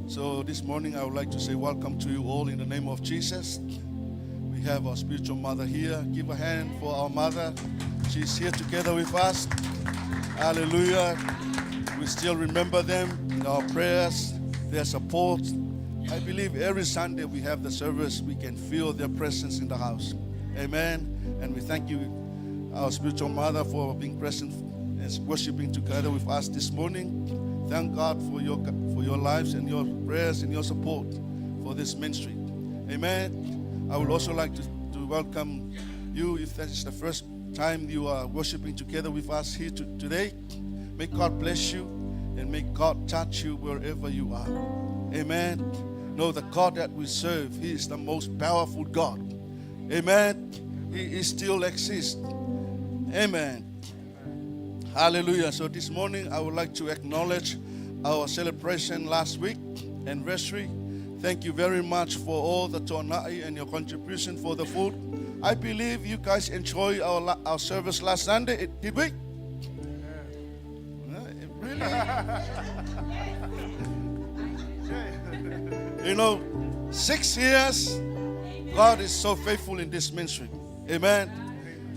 So this morning I would like to say welcome to you all in the name of Jesus. We have our spiritual mother here. Give a hand for our mother. She's here together with us. Hallelujah. We still remember them in our prayers, their support. I believe every Sunday we have the service, we can feel their presence in the house. Amen. And we thank you, our spiritual mother, for being present and worshiping together with us this morning. Thank God for your lives and your prayers and your support for this ministry. Amen. I would also like to welcome you if that is the first time you are worshiping together with us here today. May God bless you and may God touch you wherever you are. Amen. Know the God that we serve, He is the most powerful God. Amen. He still exists. Amen. Hallelujah. So this morning I would like to acknowledge our celebration last week, anniversary. Thank you very much for all the tonai and your contribution for the food. I believe you guys enjoyed our service last Sunday. Did we? Really? You know, 6 years, God is so faithful in this ministry. Amen.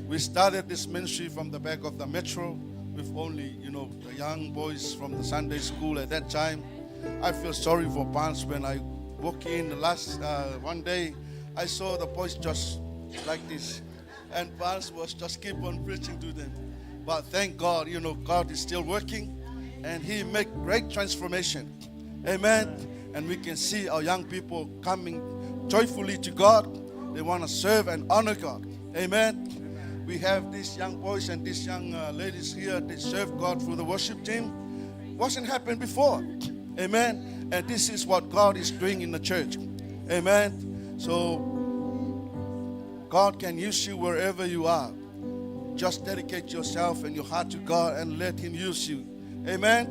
We started this ministry from the back of the metro with only, the young boys from the Sunday school at that time. I feel sorry for Barnes when I walk in the last one day. I saw the boys just like this, and Barnes was just keep on preaching to them. But thank God, God is still working, and He make great transformation. Amen. And we can see our young people coming joyfully to God. They want to serve and honor God. Amen. We have these young boys and these young ladies here. They serve God through the worship team. Wasn't happened before. Amen. And this is what God is doing in the church. Amen. So God can use you wherever you are. Just dedicate yourself and your heart to God and let Him use you. Amen.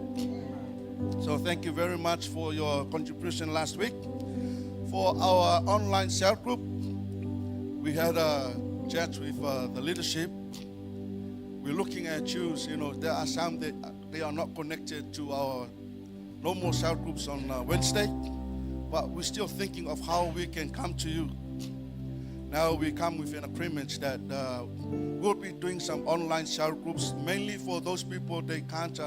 So thank you very much for your contribution last week. For our online cell group, we had a chat with the leadership. We're looking at you. There are some that they are not connected to our normal cell groups on Wednesday, but we're still thinking of how we can come to you. Now we come with an agreement that we'll be doing some online cell groups, mainly for those people they can't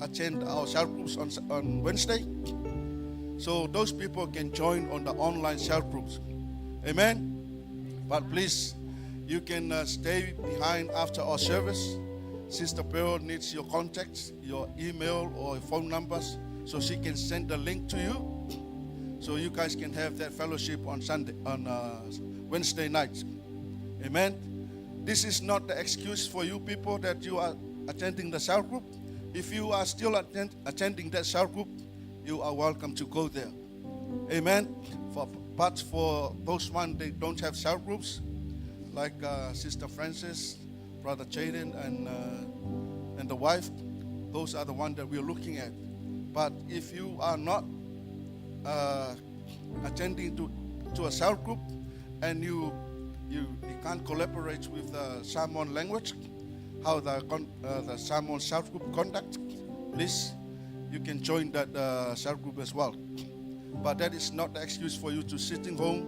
attend our cell groups on Wednesday. So those people can join on the online cell groups. Amen. But please, you can stay behind after our service. Sister Pearl needs your contacts, your email or phone numbers, so she can send the link to you, so you guys can have that fellowship on Wednesday nights. Amen. This is not the excuse for you people that you are attending the cell group. If you are still attending that cell group, you are welcome to go there. Amen. But for those ones they don't have cell groups, like Sister Francis, Brother Jaden, and the wife, those are the ones that we're looking at. But if you are not attending to a cell group and you can't collaborate with the Samoan language, how the Samoan cell group conduct, please, you can join that cell group as well. But that is not the excuse for you to sitting home,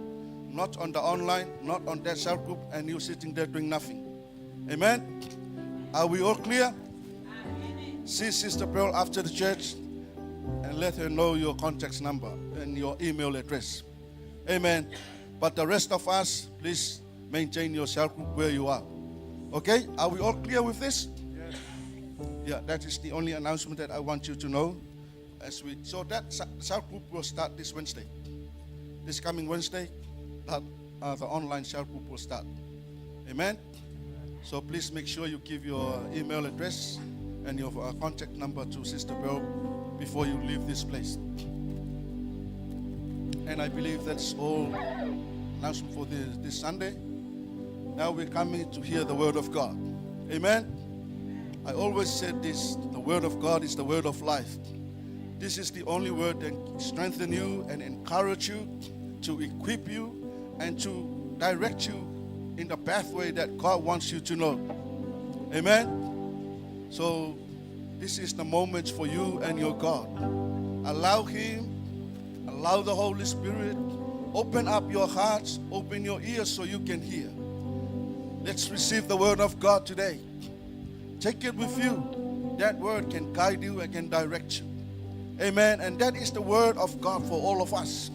not on the online, not on that cell group, and you sitting there doing nothing. Amen? Are we all clear? See Sister Pearl after the church and let her know your contact number and your email address. Amen. But the rest of us, please maintain your cell group where you are. Okay? Are we all clear with this? Yes. Yeah, that is the only announcement that I want you to know. So that cell group will start this Wednesday. This coming Wednesday, the online cell group will start. Amen? So please make sure you give your email address and your contact number to Sister Bell before you leave this place. And I believe that's all announcement for this Sunday. Now we're coming to hear the word of God. Amen? I always said this, the word of God is the word of life. This is the only word that can strengthen you and encourage you, to equip you, and to direct you in the pathway that God wants you to know. Amen? So this is the moment for you and your God. Allow Him, allow the Holy Spirit, open up your hearts, open your ears so you can hear. Let's receive the word of God today. Take it with you. That word can guide you and can direct you. Amen. And that is the word of God for all of us.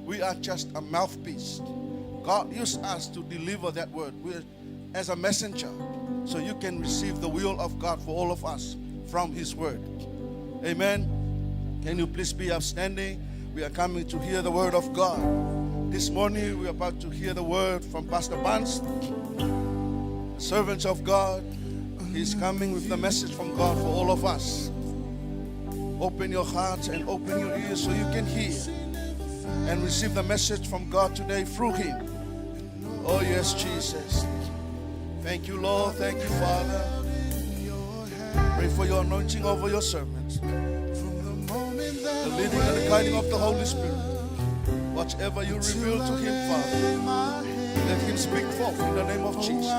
We are just a mouthpiece. God used us to deliver that word. We're as a messenger, so you can receive the will of God for all of us from His word. Amen. Can you please be upstanding? We are coming to hear the word of God. This morning we are about to hear the word from Pastor Barnes, servants of God. He's coming with the message from God for all of us. Open your hearts and open your ears so you can hear and receive the message from God today through Him. Oh yes, Jesus. Thank you, Lord. Thank you, Father. Pray for your anointing over your servants. The leading and the guiding of the Holy Spirit. Whatever you reveal to Him, Father, let Him speak forth in the name of Jesus.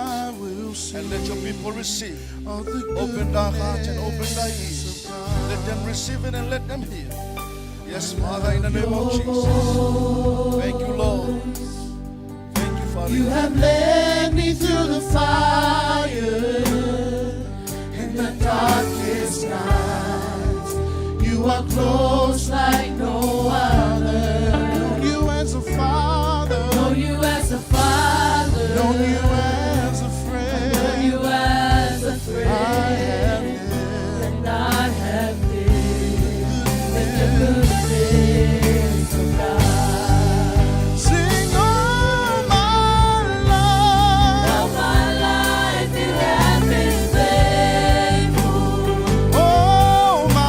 And let your people receive. Open their hearts and open their ears. Let them receive it and let them hear. Yes, Father, in the name of Jesus. Thank you, Lord. Thank you, Father. You have led me through the fire and the darkest night. You are close like no other. Know you as a father. Know you as a father. Know you as a friend. Know you as a friend. I have lived. And I have lived in the goodness of God. Sing all my life. All my life you have been faithful. All my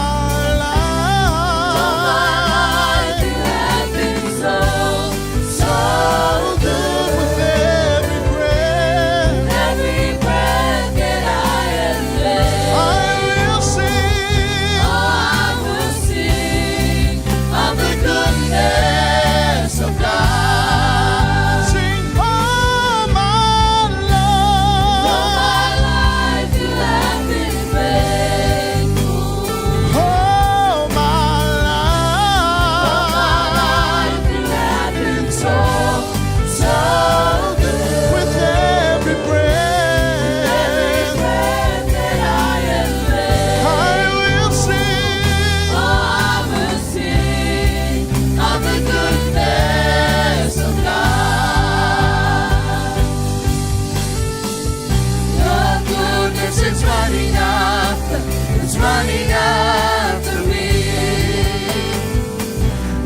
All my life. life you have been so good. With every breath, Every breath that I am I led, will sing. oh, I will sing of the goodness of God. Sing all my All my life. life you have been faithful. All my All my life. life you have been so good. With every Every breath, breath that I am led, I will sing. oh, I will sing of the goodness of God. Your goodness is running after, it's running after me.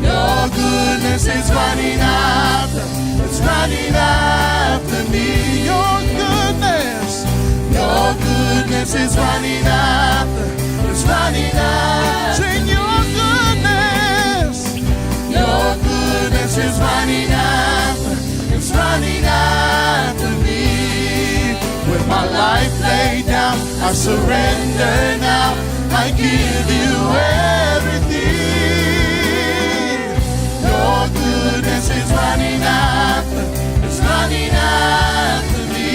Your goodness is running after, it's running after me. Your goodness, Your goodness is running after, it's running after. sing your goodness. Your goodness is running after, it's running after me. With my life laid down, I surrender now. I give you everything. Your goodness is running after, it's running after me.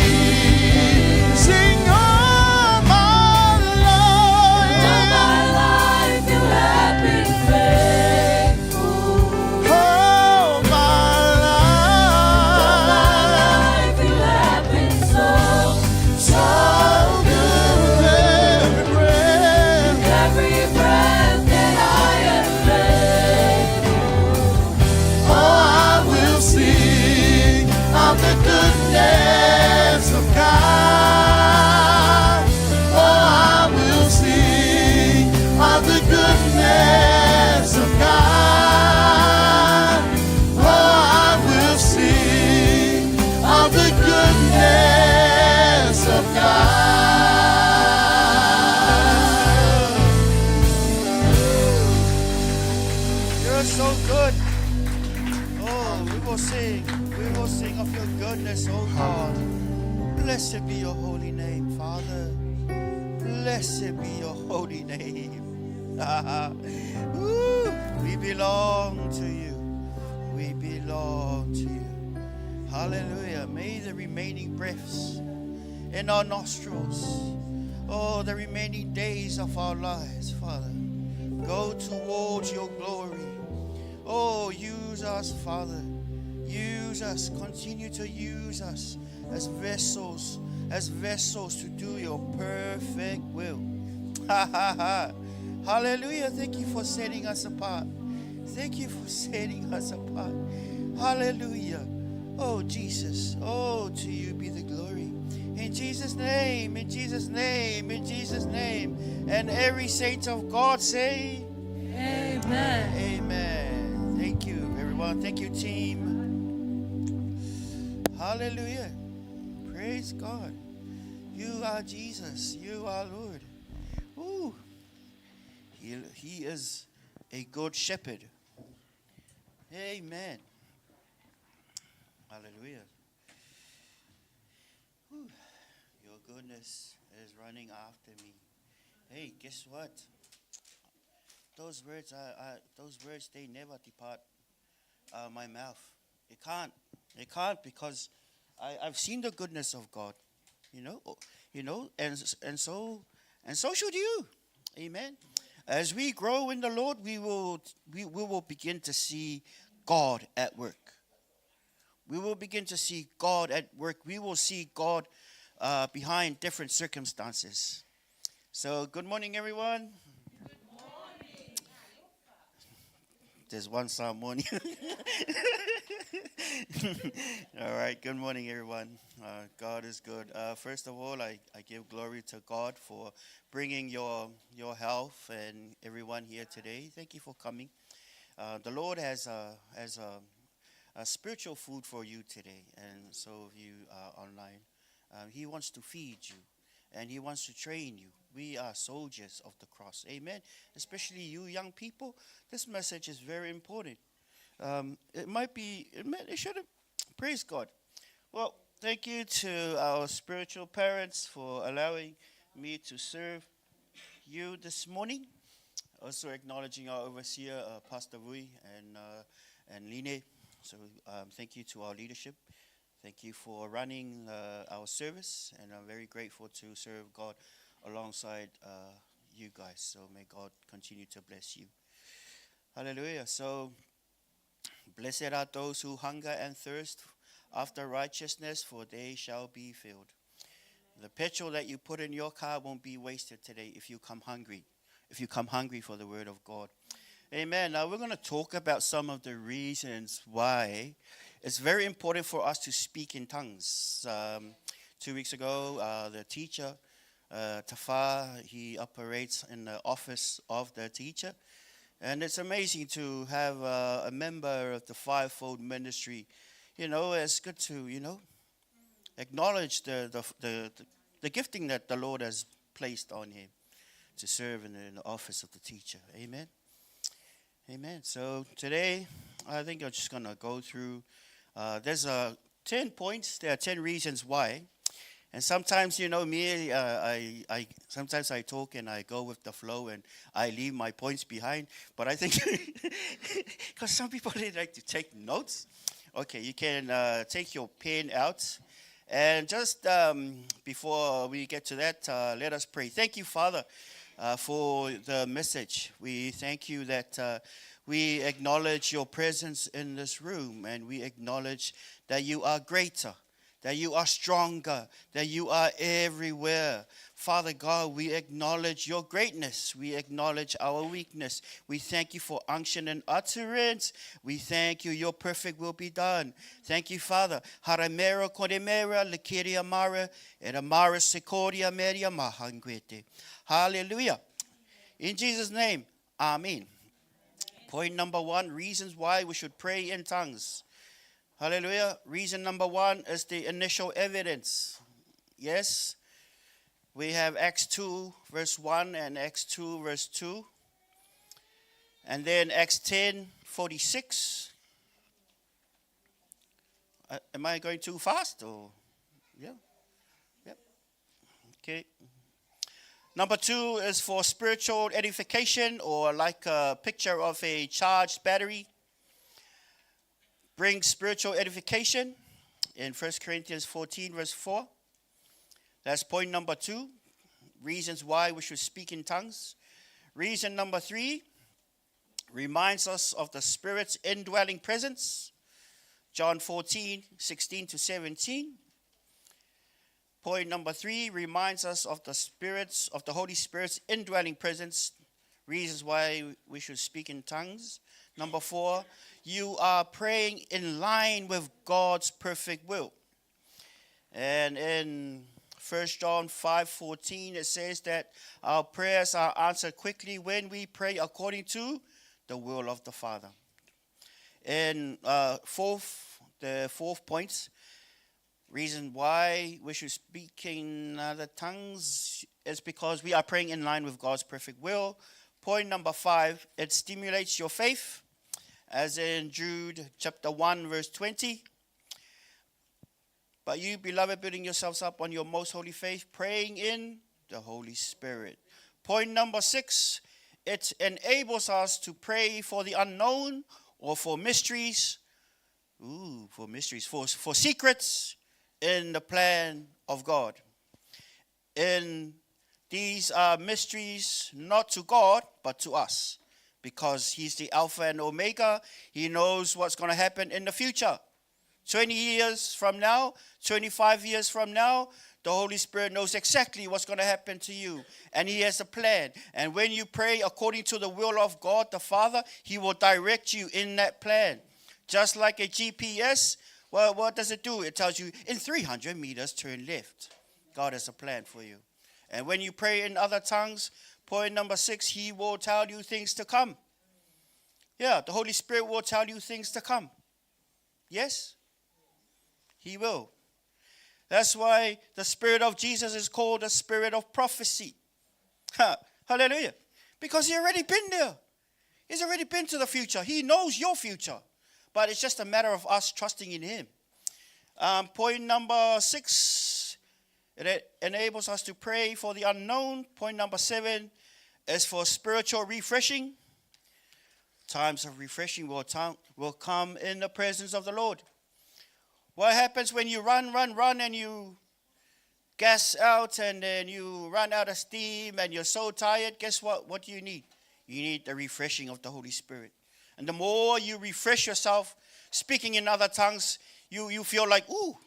Sing all my All life. my life you have been faithful. All my All my life. life you have been so good. With every breath, Every breath that I am faithful. oh, I will sing of the goodness Yes, oh God. Blessed be your holy name, Father. Blessed be your holy name. Woo, we belong to you. We belong to you. Hallelujah. May the remaining breaths in our nostrils, oh, the remaining days of our lives, Father, go towards your glory. Oh, use us, Father. Use us. Continue to use us as vessels to do your perfect will. Hallelujah. Thank you for setting us apart. Thank you for setting us apart. Hallelujah. Oh, Jesus. Oh, to you be the glory. In Jesus' name, in Jesus' name, in Jesus' name. And every saint of God say, Amen. Amen. Thank you, everyone. Thank you, team. Hallelujah. Praise God. You are Jesus. You are Lord. Ooh. He is a good shepherd. Amen. Hallelujah. Whew. Your goodness is running after me. Hey, guess what? Those words, they never depart my mouth. It can't. It can't because I've seen the goodness of God. And so should you. Amen. As we grow in the Lord, we will begin to see God at work. We will begin to see God at work. We will see God behind different circumstances. So, good morning, everyone. Good morning. There's one sound morning. All right, good morning, everyone. God is good. First of all, I give glory to God for bringing your health and everyone here today. Thank you for coming. The Lord has a spiritual food for you today, and so if you are online, He wants to feed you, and He wants to train you. We are soldiers of the cross, amen. Especially you young people, this message is very important. It shouldn't. Praise God. Well, thank you to our spiritual parents for allowing me to serve you this morning. Also acknowledging our overseer, Pastor Vui and Line. So thank you to our leadership. Thank you for running our service, and I'm very grateful to serve God alongside you guys. So may God continue to bless you. Hallelujah. So blessed are those who hunger and thirst after righteousness, for they shall be filled. The petrol that you put in your car won't be wasted today if you come hungry. If you come hungry for the word of God. Amen. Now we're going to talk about some of the reasons why it's very important for us to speak in tongues. 2 weeks ago, the teacher, Tafa, he operates in the office of the teacher. And it's amazing to have a member of the fivefold ministry. It's good to, acknowledge the gifting that the Lord has placed on him to serve in the office of the teacher. Amen. Amen. So today, I think I'm just going to go through, there's 10 points. There are 10 reasons why. And sometimes, me, sometimes I talk and I go with the flow and I leave my points behind. But I think, because some people, they like to take notes. Okay, you can take your pen out. And just before we get to that, let us pray. Thank you, Father, for the message. We thank you that we acknowledge your presence in this room, and we acknowledge that you are greater, that you are stronger, that you are everywhere. Father God, we acknowledge your greatness. We acknowledge our weakness. We thank you for unction and utterance. We thank you, your perfect will be done. Thank you, Father. Haramera kodemera lekiria mara eramara sekoria meria mahangwete. Hallelujah. In Jesus' name, amen. Point number 1, reasons why we should pray in tongues. Hallelujah. Reason number 1 is the initial evidence. Yes. We have Acts 2 verse 1 and Acts 2 verse 2. And then Acts 10:46. Am I going too fast? Or yeah? Yep. Okay. Number 2 is for spiritual edification, or like a picture of a charged battery. Brings spiritual edification in 1 Corinthians 14, verse 4. That's point number 2. Reasons why we should speak in tongues. Reason number 3 reminds us of the Spirit's indwelling presence. John 14, 16 to 17. Point number 3 reminds us of the Holy Spirit's indwelling presence. Reasons why we should speak in tongues. Number 4, you are praying in line with God's perfect will. And in 1 John 5:14, it says that our prayers are answered quickly when we pray according to the will of the Father. And the fourth point, reason why we should speak in other tongues is because we are praying in line with God's perfect will. Point number 5, it stimulates your faith, as in Jude chapter 1, verse 20. But you, beloved, building yourselves up on your most holy faith, praying in the Holy Spirit. Point number 6, it enables us to pray for the unknown, or for mysteries. For secrets in the plan of God. And these are mysteries not to God, but to us. Because He's the Alpha and Omega. He knows what's going to happen in the future. 20 years from now, 25 years from now, the Holy Spirit knows exactly what's going to happen to you. And He has a plan. And when you pray according to the will of God the Father, He will direct you in that plan. Just like a GPS, well, what does it do? It tells you, in 300 meters, turn left. God has a plan for you. And when you pray in other tongues, point number 6, He will tell you things to come. Yeah, the Holy Spirit will tell you things to come. Yes? He will. That's why the Spirit of Jesus is called the Spirit of prophecy. Hallelujah. Because He already been there. He's already been to the future. He knows your future. But it's just a matter of us trusting in Him. Point number 6, it enables us to pray for the unknown. Point number 7 is for spiritual refreshing. Times of refreshing will come in the presence of the Lord. What happens when you run, and you gas out, and then you run out of steam, and you're so tired? Guess what? What do you need? You need the refreshing of the Holy Spirit. And the more you refresh yourself, speaking in other tongues, you feel like, ooh,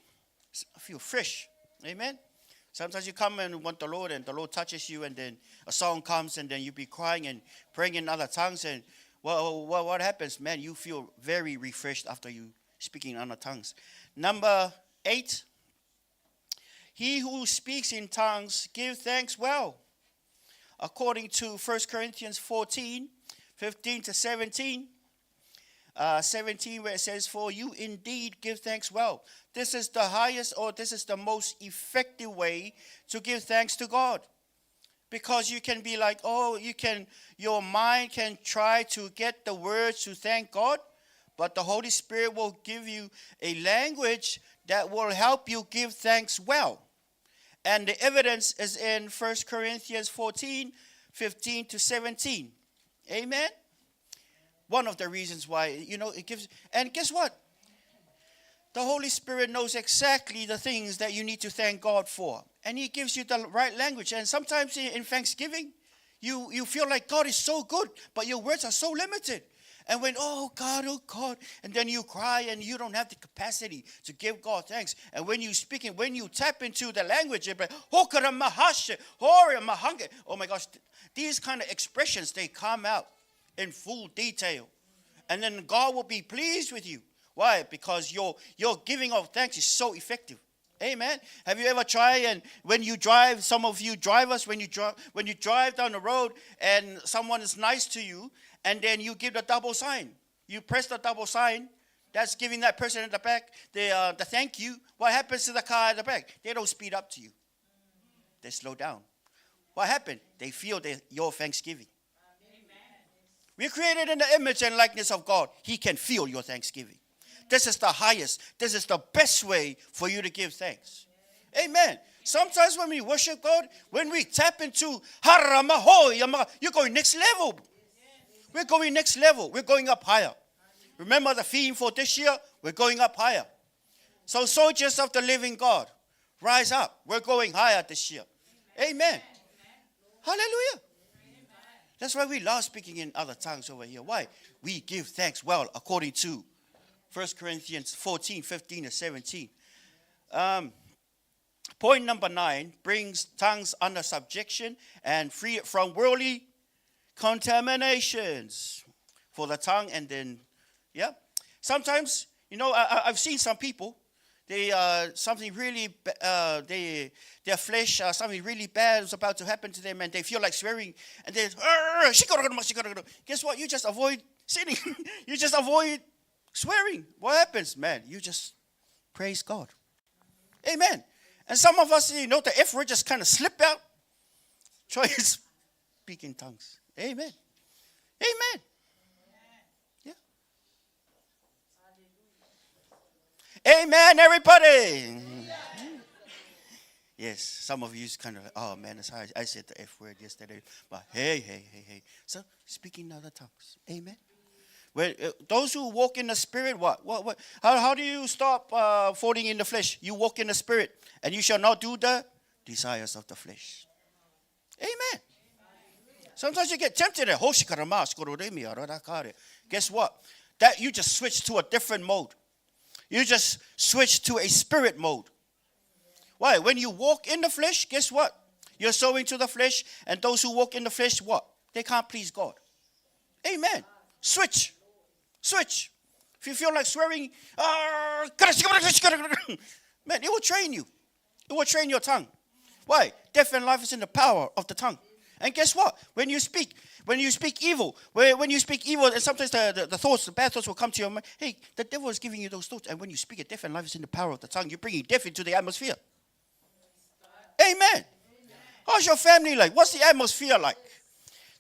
I feel fresh. Amen? Sometimes you come and want the Lord, and the Lord touches you, and then a song comes, and then you be crying and praying in other tongues, and what happens? Man, you feel very refreshed after you speaking in other tongues. Number 8, he who speaks in tongues give thanks well. According to 1 Corinthians 14, 15 to 17. 17, where it says, for you indeed give thanks well. This is the highest, or this is the most effective way to give thanks to God. Because you can be like, your mind can try to get the words to thank God, but the Holy Spirit will give you a language that will help you give thanks well. And the evidence is in 1 Corinthians 14, 15 to 17. Amen? One of the reasons why, it gives, and guess what? The Holy Spirit knows exactly the things that you need to thank God for. And He gives you the right language. And sometimes in Thanksgiving, you feel like God is so good, but your words are so limited. And when, oh God, and then you cry and you don't have the capacity to give God thanks. And when you speak it, when you tap into the language, you're like, oh my gosh, these kind of expressions, they come out in full detail. And then God will be pleased with you. Why? Because your giving of thanks is so effective. Amen. Have you ever tried, and when you drive, some of you drivers, when you drive down the road and someone is nice to you, and then you give the double sign. You press the double sign, that's giving that person in the back the thank you. What happens to the car in the back? They don't speed up to you. They slow down. What happened? They feel your thanksgiving. We're created in the image and likeness of God. He can feel your thanksgiving. This is the highest. This is the best way for you to give thanks. Amen. Sometimes when we worship God, when we tap into Haramaho, you're going next level. We're going next level. We're going up higher. Remember the theme for this year? We're going up higher. So soldiers of the living God, rise up. We're going higher this year. Amen. Hallelujah. That's why we love speaking in other tongues over here. Why? We give thanks well according to 1 Corinthians 14, 15, and 17. Point number 9, brings tongues under subjection and free it from worldly contaminations for the tongue. And then, sometimes, I've seen some people, they something really, their flesh, something really bad is about to happen to them, and they feel like swearing, and they, guess what? You just avoid sinning. You just avoid swearing. What happens, man? You just praise God. Amen. And some of us, the F word just kind of slip out. Try to speak in tongues. Amen. Amen. Yeah. Amen, everybody. Yes, some of you is kind of like, oh man, that's how I said the F word yesterday. But hey. So, speaking in other tongues. Amen. Well, those who walk in the Spirit, what? How do you stop falling in the flesh? You walk in the Spirit, and you shall not do the desires of the flesh. Amen. Sometimes you get tempted. Guess what? That you just switch to a different mode. You just switch to a spirit mode. Why? When you walk in the flesh, guess what? You're sowing to the flesh, and those who walk in the flesh, what? They can't please God. Amen. Switch. If you feel like swearing, man, it will train you. It will train your tongue. Why? Death and life is in the power of the tongue. And guess what? When you speak evil, and sometimes the thoughts, the bad thoughts will come to your mind. Hey, the devil is giving you those thoughts. And when you speak it, death and life is in the power of the tongue. You're bringing death into the atmosphere. Amen. How's your family like? What's the atmosphere like?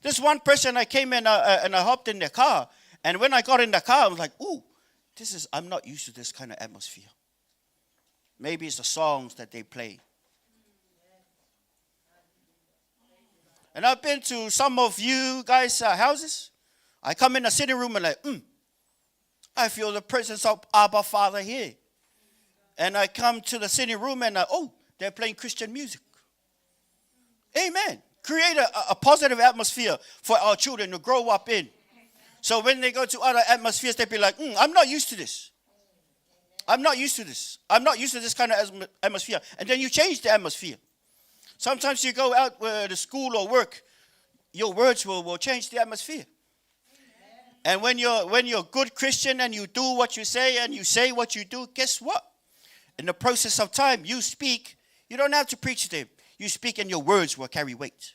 This one person, I came in and I hopped in their car. And when I got in the car, I was like, ooh, I'm not used to this kind of atmosphere. Maybe it's the songs that they play. And I've been to some of you guys' houses. I come in the sitting room and I feel the presence of Abba Father here. And I come to the sitting room and they're playing Christian music. Amen. Create a positive atmosphere for our children to grow up in. So when they go to other atmospheres, they'll be like, I'm not used to this. I'm not used to this. I'm not used to this kind of atmosphere. And then you change the atmosphere. Sometimes you go out to school or work, your words will change the atmosphere. And when you're a good Christian and you do what you say and you say what you do, guess what? In the process of time, you speak. You don't have to preach to them. You speak and your words will carry weight.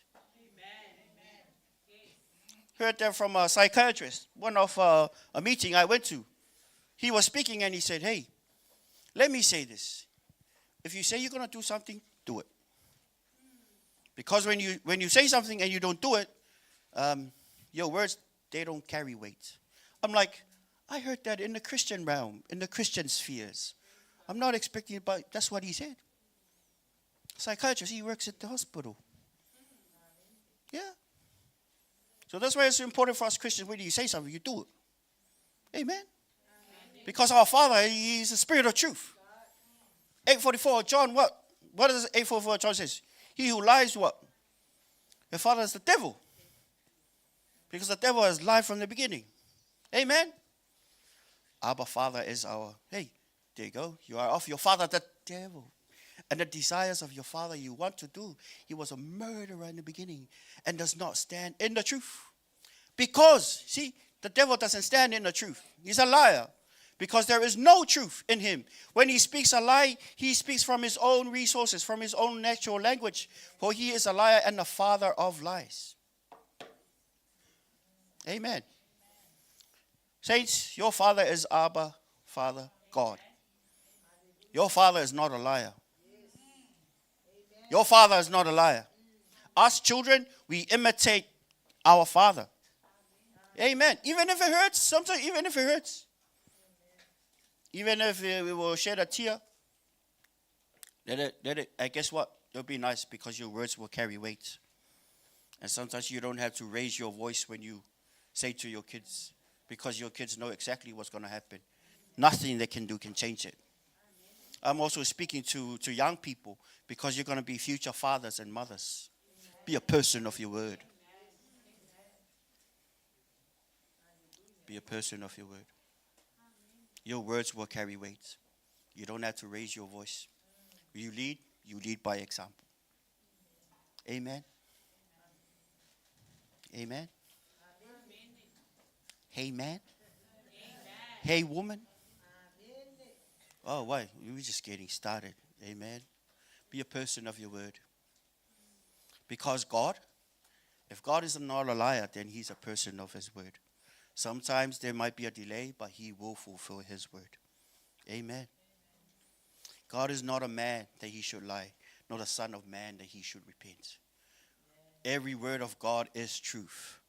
Heard that from a psychiatrist. One of a meeting I went to. He was speaking and he said, hey, let me say this. If you say you're going to do something, do it. Because when you say something and you don't do it, your words, they don't carry weight. I'm like, I heard that in the Christian realm, in the Christian spheres. I'm not expecting it, but that's what he said. Psychiatrist, he works at the hospital. Yeah. So that's why it's important for us Christians, when you say something, you do it. Amen. Because our Father, He is the Spirit of truth. 8:44, John, what? What does 8:44 John says? He who lies, what? The father is the devil. Because the devil has lied from the beginning. Amen. Abba Father is our, hey, there you go. You are of your father, the devil. And the desires of your father you want to do. He was a murderer in the beginning and does not stand in the truth. Because, see, the devil doesn't stand in the truth. He's a liar. Because there is no truth in him. When he speaks a lie, he speaks from his own resources, from his own natural language. For he is a liar and the father of lies. Amen. Saints, your father is Abba, Father, God. Your father is not a liar. Your father is not a liar. Us children, we imitate our father. Amen. Even if it hurts, sometimes even if it hurts. Even if we will shed a tear, let it. And guess what? It'll be nice because your words will carry weight. And sometimes you don't have to raise your voice when you say to your kids, because your kids know exactly what's going to happen. Nothing they can do can change it. I'm also speaking to young people because you're going to be future fathers and mothers. Be a person of your word. Be a person of your word. Your words will carry weight. You don't have to raise your voice. You lead by example. Amen. Amen. Hey man. Hey woman. Oh, why? We're just getting started. Amen. Be a person of your word. Because God, if God is not a liar, then he's a person of his word. Sometimes there might be a delay, but he will fulfill his word. Amen. God is not a man that he should lie, not a son of man that he should repent. Every word of God is truth.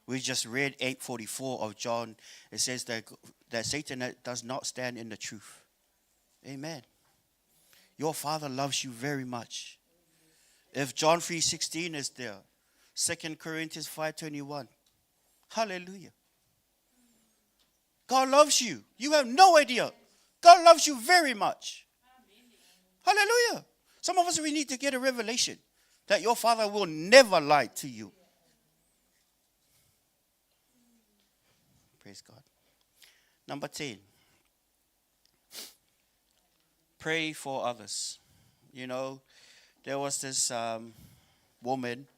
We just read 8:44 of John. It says that Satan does not stand in the truth. Amen. Your Father loves you very much. If John 3:16 is there, 2 Corinthians 5:21, hallelujah. God loves you. You have no idea. God loves you very much. Hallelujah. Some of us, we need to get a revelation that your Father will never lie to you. Praise God. Number 10. Pray for others. You know, there was this woman,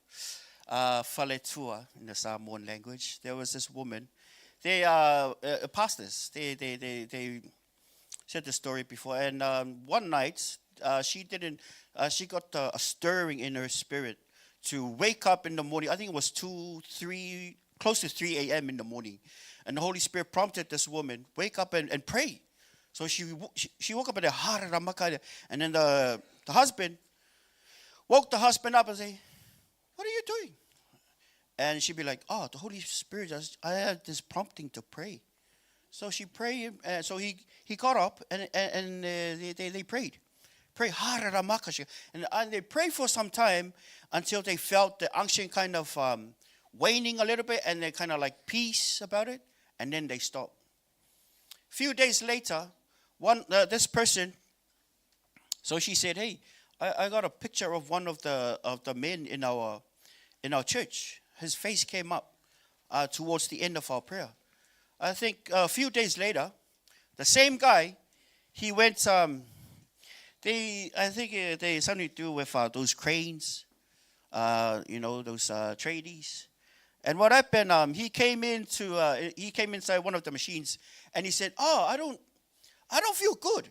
Faletua in the Samoan language. There was this woman. They are pastors. They said the story before. And one night, she got a stirring in her spirit to wake up in the morning. I think it was 2-3, close to 3 a.m. in the morning. And the Holy Spirit prompted this woman, wake up and pray. So she woke up at the and then the husband woke the husband up and say, what are you doing? And she'd be like, oh, the Holy Spirit, I had this prompting to pray. So she prayed, so he got up and they prayed. Pray, and they prayed for some time until they felt the unction kind of waning a little bit, and they kind of like peace about it, and then they stopped. A few days later, this person, so she said, hey, I got a picture of one of the men in our church. His face came up towards the end of our prayer. I think a few days later, the same guy, he went. They something to do with those cranes, those tradies. And what happened? He came inside one of the machines, and he said, "Oh, I don't feel good."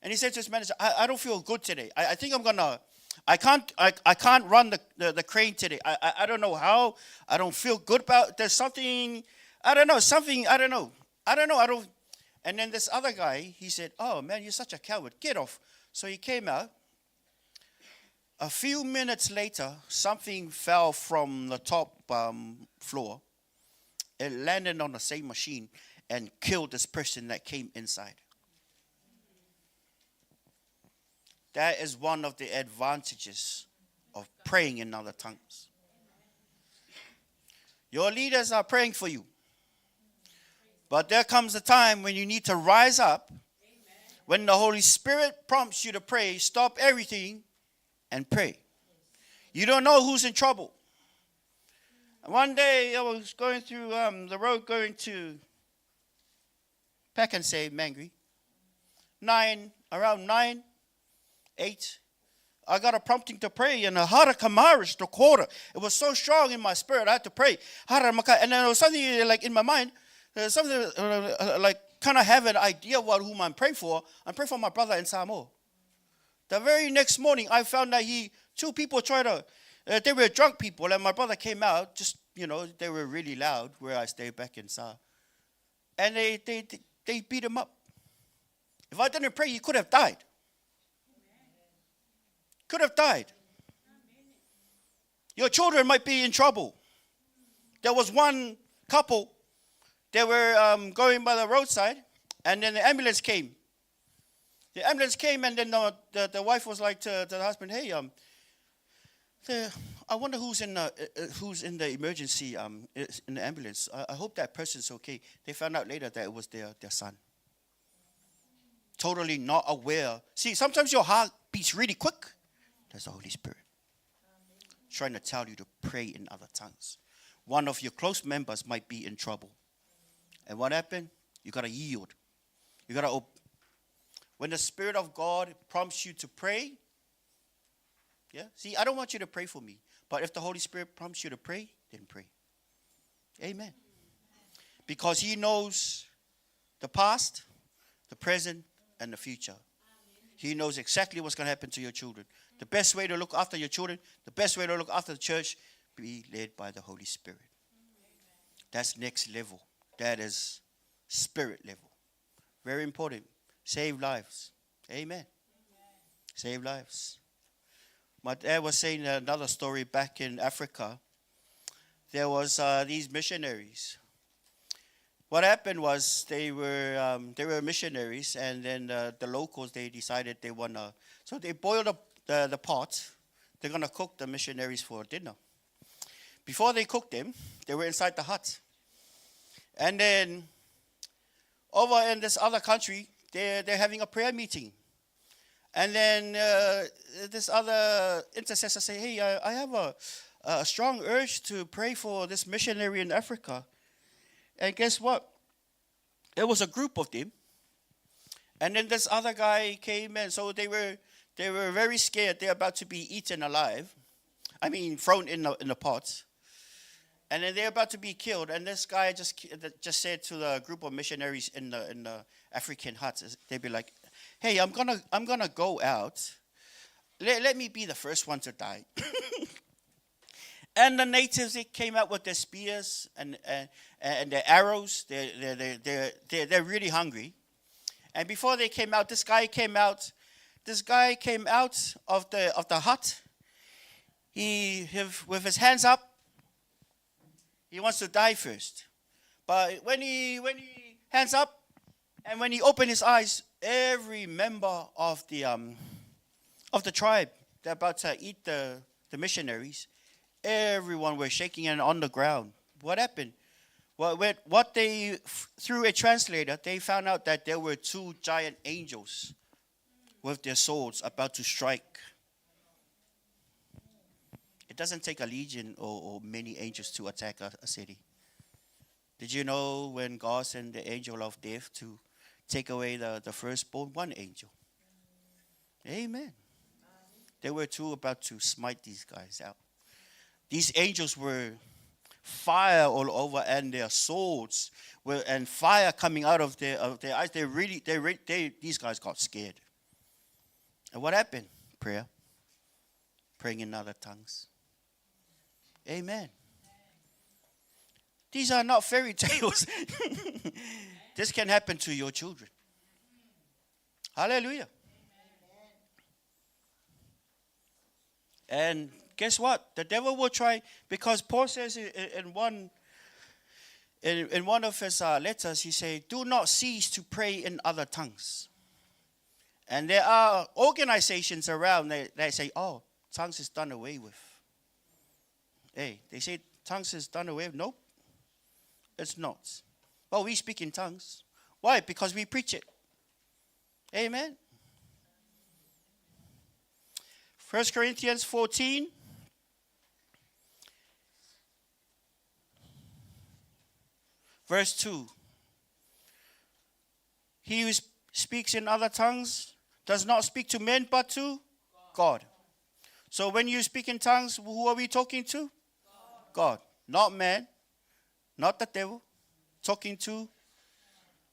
And he said to his manager, "I don't feel good today. I think I'm gonna. I can't run the crane today. I don't know how. I don't feel good about. There's something. I don't know. Something. I don't know. I don't." And then this other guy, he said, "Oh man, you're such a coward. Get off." So he came out. A few minutes later, something fell from the top floor. It landed on the same machine and killed this person that came inside. That is one of the advantages of praying in other tongues. Your leaders are praying for you. But there comes a time when you need to rise up. When the Holy Spirit prompts you to pray, stop everything and pray. You don't know who's in trouble. One day I was going through the road going to Pekensay, Mangere. Around 9, 8, I got a prompting to pray, and a harakamarish to quarter. It was so strong in my spirit, I had to pray. And then there was something like in my mind, something like kind of have an idea about whom I'm praying for. I'm praying for my brother in Samoa. The very next morning, I found that two people tried to, they were drunk people, and my brother came out, they were really loud where I stayed back in Sa. And they beat him up. If I didn't pray, he could have died. Could have died. Your children might be in trouble. There was one couple, they were going by the roadside, And then the ambulance came. The ambulance came, and then the wife was like to the husband, "Hey, I wonder who's in the emergency in the ambulance. I hope that person's okay." They found out later that it was their son. Totally not aware. See, sometimes your heart beats really quick. That's the Holy Spirit trying to tell you to pray in other tongues. One of your close members might be in trouble. And what happened? You got to yield. You got to when the Spirit of God prompts you to pray, yeah? See, I don't want you to pray for me. But if the Holy Spirit prompts you to pray, then pray. Amen. Because He knows the past, the present, and the future. He knows exactly what's going to happen to your children. The best way to look after your children, the best way to look after the church, be led by the Holy Spirit. That's next level. That is spirit level. Very important. Save lives. Amen. Save lives. My dad was saying another story back in Africa. There was these missionaries. What happened was they were missionaries, and then the locals, they decided they want to. So they boiled up the pot. They're going to cook the missionaries for dinner. Before they cooked them, they were inside the hut. And then over in this other country, they're having a prayer meeting. And then this other intercessor say, "Hey, I have a strong urge to pray for this missionary in Africa." And guess what? It was a group of them. And then this other guy came, and so they were very scared. They're about to be eaten alive. I mean, thrown in the pot. And then they're about to be killed. And this guy just said to the group of missionaries in the African huts, they'd be like, "Hey, I'm gonna go out. Let me be the first one to die." And the natives, they came out with their spears and their arrows. They're really hungry. And before they came out, this guy came out of the hut. He with his hands up. He wants to die first. But when he hands up and when he opened his eyes, every member of the tribe, they're about to eat the missionaries, everyone were shaking and on the ground. What happened? Well, through a translator, they found out that there were two giant angels with their swords about to strike. It doesn't take a legion or many angels to attack a city. Did you know when God sent the angel of death to take away the firstborn? One angel. Amen. There were two about to smite these guys out. These angels were fire all over, and their swords were, and fire coming out of their eyes. These guys got scared. And what happened? Prayer. Praying in other tongues. Amen. These are not fairy tales. This can happen to your children. Hallelujah. And guess what? The devil will try, because Paul says in one of his letters, he says, "Do not cease to pray in other tongues." And there are organizations around that say, "Oh, tongues is done away with." Hey, they say tongues is done away with. Nope, it's not. Well, we speak in tongues. Why? Because we preach it. Amen. 1 Corinthians 14. Verse 2. He who speaks in other tongues does not speak to men but to God. So when you speak in tongues, who are we talking to? God. Not man, not the devil. Talking to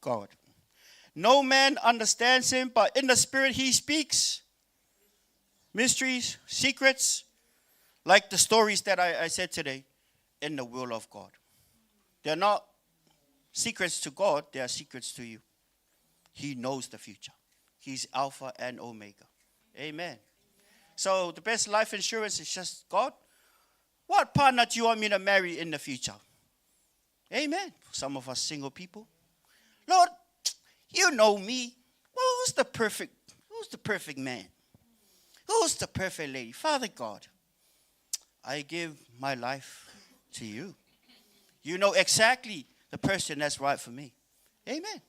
God. No man understands him, but in the Spirit he speaks mysteries, secrets, like the stories that I said today, in the will of God. They're not secrets to God, they are secrets to you. He knows the future. He's Alpha and Omega. Amen. So the best life insurance is just, God, what partner do you want me to marry in the future? Amen. Some of us single people, Lord, You know me. Well, who's the perfect man? Who's the perfect lady? Father God, I give my life to you. You know exactly the person that's right for me. Amen.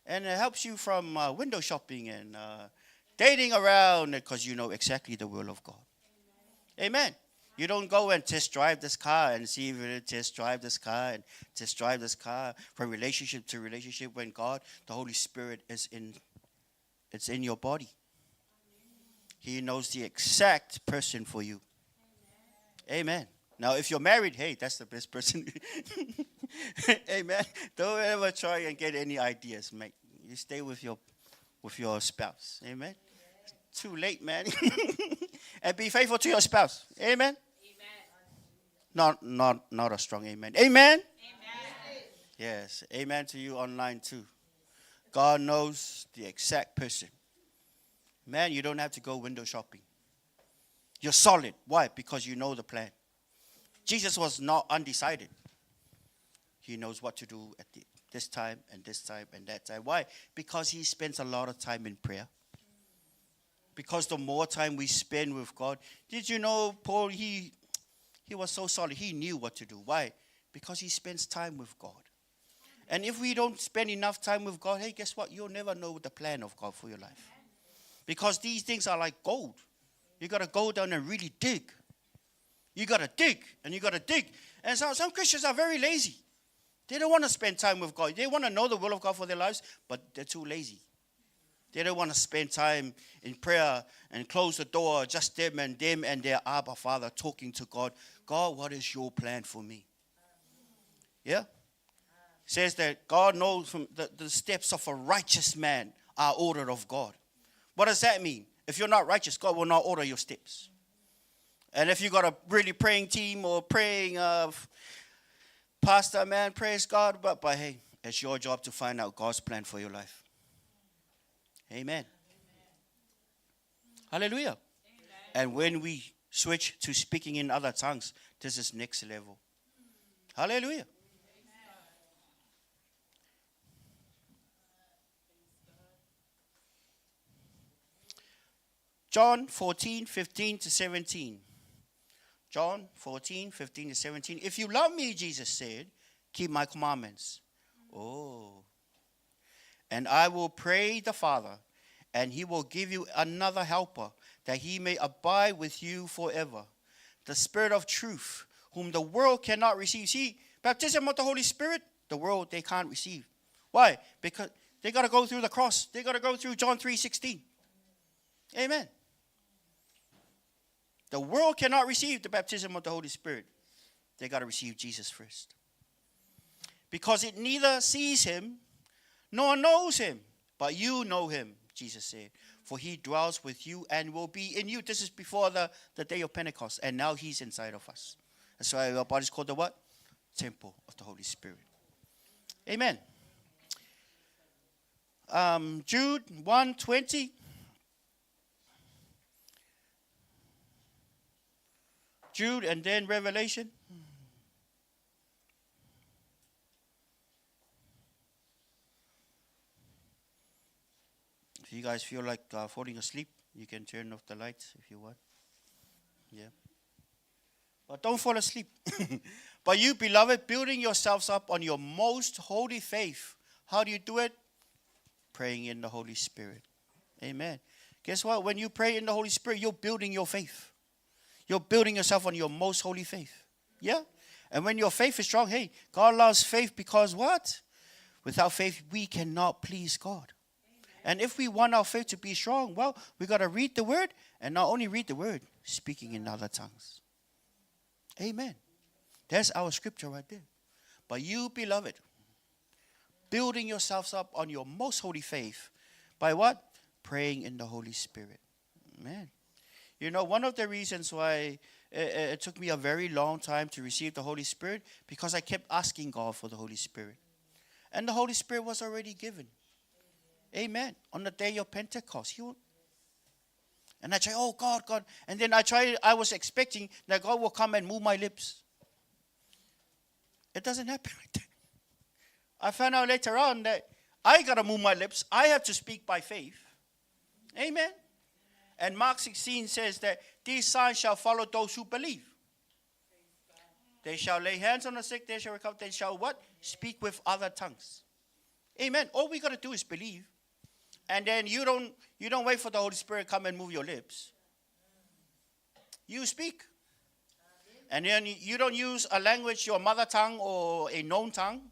And it helps you from window shopping and dating around because you know exactly the will of God. Amen. You don't go and test drive this car and see if it test drive this car and test drive this car from relationship to relationship when God, the Holy Spirit, it's in your body. He knows the exact person for you. Amen. Now, if you're married, hey, that's the best person. Amen. Don't ever try and get any ideas, mate. You stay with your spouse. Amen. Too late, man. And be faithful to your spouse. Amen. Not a strong amen. Amen. Yes. Amen to you online too. God knows the exact person. Man, you don't have to go window shopping. You're solid. Why? Because you know the plan. Jesus was not undecided. He knows what to do at this time and this time and that time. Why? Because he spends a lot of time in prayer. Because the more time we spend with God, did you know Paul, he was so solid. He knew what to do. Why? Because he spends time with God. And if we don't spend enough time with God, hey, guess what? You'll never know the plan of God for your life. Because these things are like gold. You got to go down and really dig. You got to dig, and you got to dig. And some Christians are very lazy. They don't want to spend time with God. They want to know the will of God for their lives, but they're too lazy. They don't want to spend time in prayer and close the door, just them and their Abba Father talking to God. God, what is your plan for me? Yeah? Says that God knows from the steps of a righteous man are ordered of God. What does that mean? If you're not righteous, God will not order your steps. And if you got a really praying team or praying pastor, man, praise God. But hey, it's your job to find out God's plan for your life. Amen. Hallelujah. Amen. And when we switch to speaking in other tongues, this is next level. Hallelujah. John 14:15-17. John 14:15-17. If you love me, Jesus said, keep my commandments. Oh. And I will pray the Father, and he will give you another helper, that he may abide with you forever. The Spirit of truth, whom the world cannot receive. See, baptism of the Holy Spirit, the world, they can't receive. Why? Because they got to go through the cross. They got to go through John 3:16. Amen. The world cannot receive the baptism of the Holy Spirit. They got to receive Jesus first. Because it neither sees him nor knows him. But you know him, Jesus said. For he dwells with you and will be in you. This is before the day of Pentecost. And now he's inside of us. That's why our body is called the what? Temple of the Holy Spirit. Amen. Jude 1:20. Jude and then Revelation. If you guys feel like falling asleep, you can turn off the lights if you want. Yeah. But don't fall asleep. But you, beloved, building yourselves up on your most holy faith. How do you do it? Praying in the Holy Spirit. Amen. Guess what? When you pray in the Holy Spirit, you're building your faith. You're building yourself on your most holy faith. Yeah? And when your faith is strong, hey, God loves faith because what? Without faith, we cannot please God. And if we want our faith to be strong, well, we got to read the word, and not only read the word, speaking in other tongues. Amen. That's our scripture right there. But you, beloved, building yourselves up on your most holy faith by what? Praying in the Holy Spirit. Man. You know, one of the reasons why it took me a very long time to receive the Holy Spirit, because I kept asking God for the Holy Spirit. And the Holy Spirit was already given. Amen. On the day of Pentecost. And I try, oh God. And then I was expecting that God will come and move my lips. It doesn't happen like that. I found out later on that I got to move my lips. I have to speak by faith. Amen. And Mark 16 says that these signs shall follow those who believe. They shall lay hands on the sick, they shall recover, they shall what? Speak with other tongues. Amen. All we got to do is believe. And then you don't wait for the Holy Spirit to come and move your lips. You speak. And then you don't use a language, your mother tongue or a known tongue.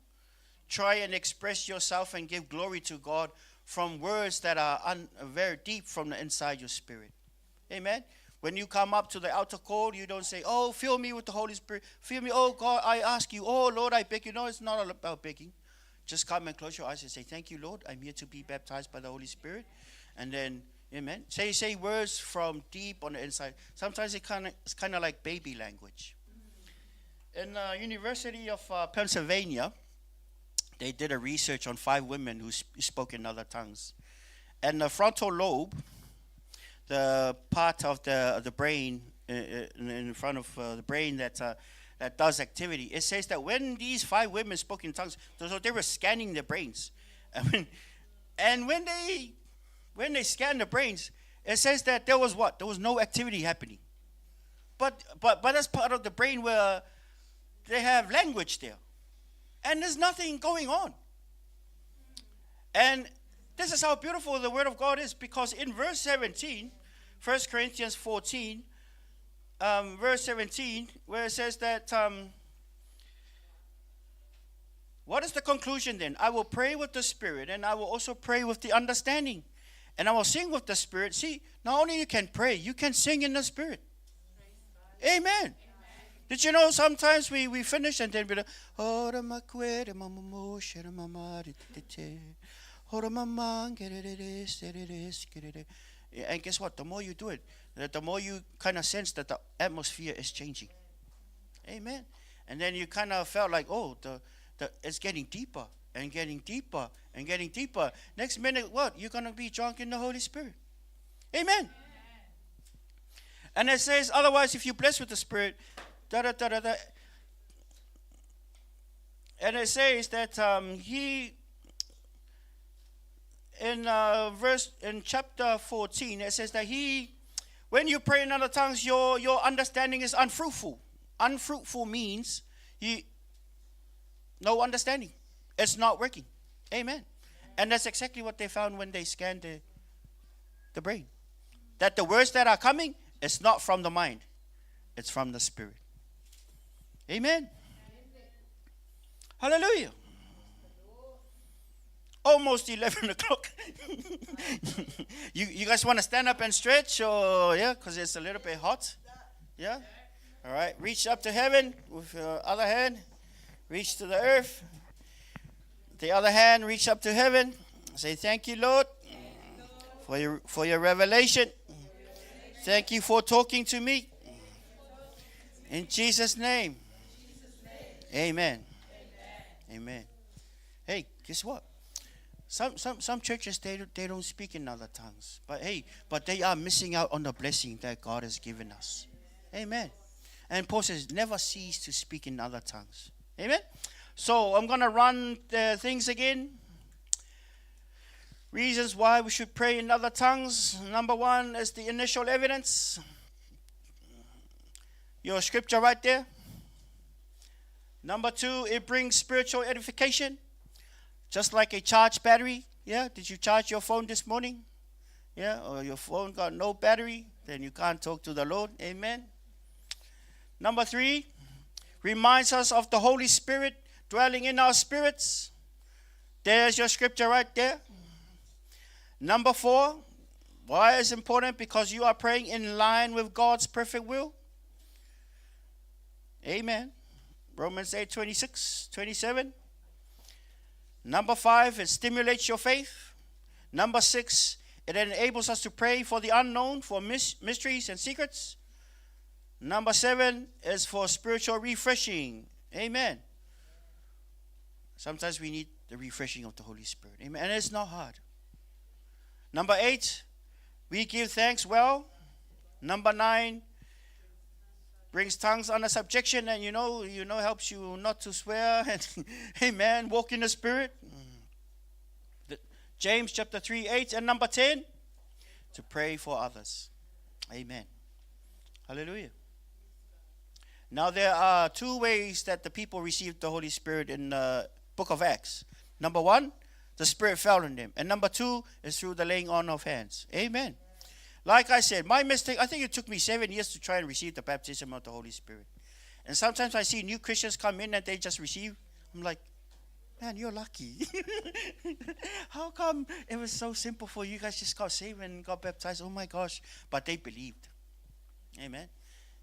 Try and express yourself and give glory to God from words that are very deep from the inside your spirit. Amen. When you come up to the altar call, you don't say, oh, fill me with the Holy Spirit. Fill me, oh God, I ask you. Oh Lord, I beg you. No, it's not all about begging. Just come and close your eyes and say, thank you, Lord. I'm here to be baptized by the Holy Spirit. And then, amen. Say words from deep on the inside. Sometimes it's kind of like baby language. In the University of Pennsylvania, they did a research on 5 women who spoke in other tongues. And the frontal lobe, the part of the brain in front of the brain that does activity, it says that when these 5 women spoke in tongues, so they were scanning their brains. And when they scanned the brains, it says that there was what? There was no activity happening. But that's part of the brain where they have language there. And there's nothing going on. And this is how beautiful the Word of God is, because in verse 17, 1 Corinthians 14, verse 17, where it says that, what is the conclusion then? I will pray with the Spirit, and I will also pray with the understanding. And I will sing with the Spirit. See, not only you can pray, you can sing in the Spirit. Amen. Did you know sometimes we finish and then we're like, and guess what? The more you do it, the more you kind of sense that the atmosphere is changing. Amen. And then you kind of felt like, oh, it's getting deeper and getting deeper and getting deeper. Next minute, what? You're going to be drunk in the Holy Spirit. Amen. And it says, otherwise, if you're blessed with the Spirit, and it says that in chapter 14, it says that when you pray in other tongues, your understanding is unfruitful. Unfruitful means no understanding. It's not working. Amen. And that's exactly what they found when they scanned the brain. That the words that are coming, it's not from the mind. It's from the Spirit. Amen. Hallelujah. Almost 11 o'clock. You guys want to stand up and stretch? Or yeah, because it's a little bit hot. Yeah? All right. Reach up to heaven with your other hand. Reach to the earth. The other hand, reach up to heaven. Say, thank you, Lord, for your revelation. Thank you for talking to me. In Jesus' name. Amen. Amen. Hey, guess what? Some churches, they don't speak in other tongues. But they are missing out on the blessing that God has given us. Amen. And Paul says, never cease to speak in other tongues. Amen. So I'm going to run the things again. Reasons why we should pray in other tongues. Number 1 is the initial evidence. Your scripture right there. Number 2, it brings spiritual edification. Just like a charged battery. Yeah, did you charge your phone this morning? Yeah, or your phone got no battery, then you can't talk to the Lord. Amen. Number 3, reminds us of the Holy Spirit dwelling in our spirits. There's your scripture right there. Number 4, why is it important? Because you are praying in line with God's perfect will. Amen. Romans 8:26-27. Number 5, it stimulates your faith. Number 6, it enables us to pray for the unknown, for mysteries and secrets. Number 7 is for spiritual refreshing. Amen. Sometimes we need the refreshing of the Holy Spirit. Amen. And it's not hard. Number 8, we give thanks well. Number 9, brings tongues under subjection, and helps you not to swear. And amen. Walk in the Spirit. James chapter 3, 8, and number 10, to pray for others. Amen. Hallelujah. Now there are two ways that the people received the Holy Spirit in the book of Acts. Number one, the Spirit fell on them. And number two is through the laying on of hands. Amen. Like I said, my mistake, I think it took me 7 years to try and receive the baptism of the Holy Spirit. And sometimes I see new Christians come in and they just receive. I'm like, man, you're lucky. How come it was so simple for you guys just got saved and got baptized? Oh my gosh. But they believed. Amen.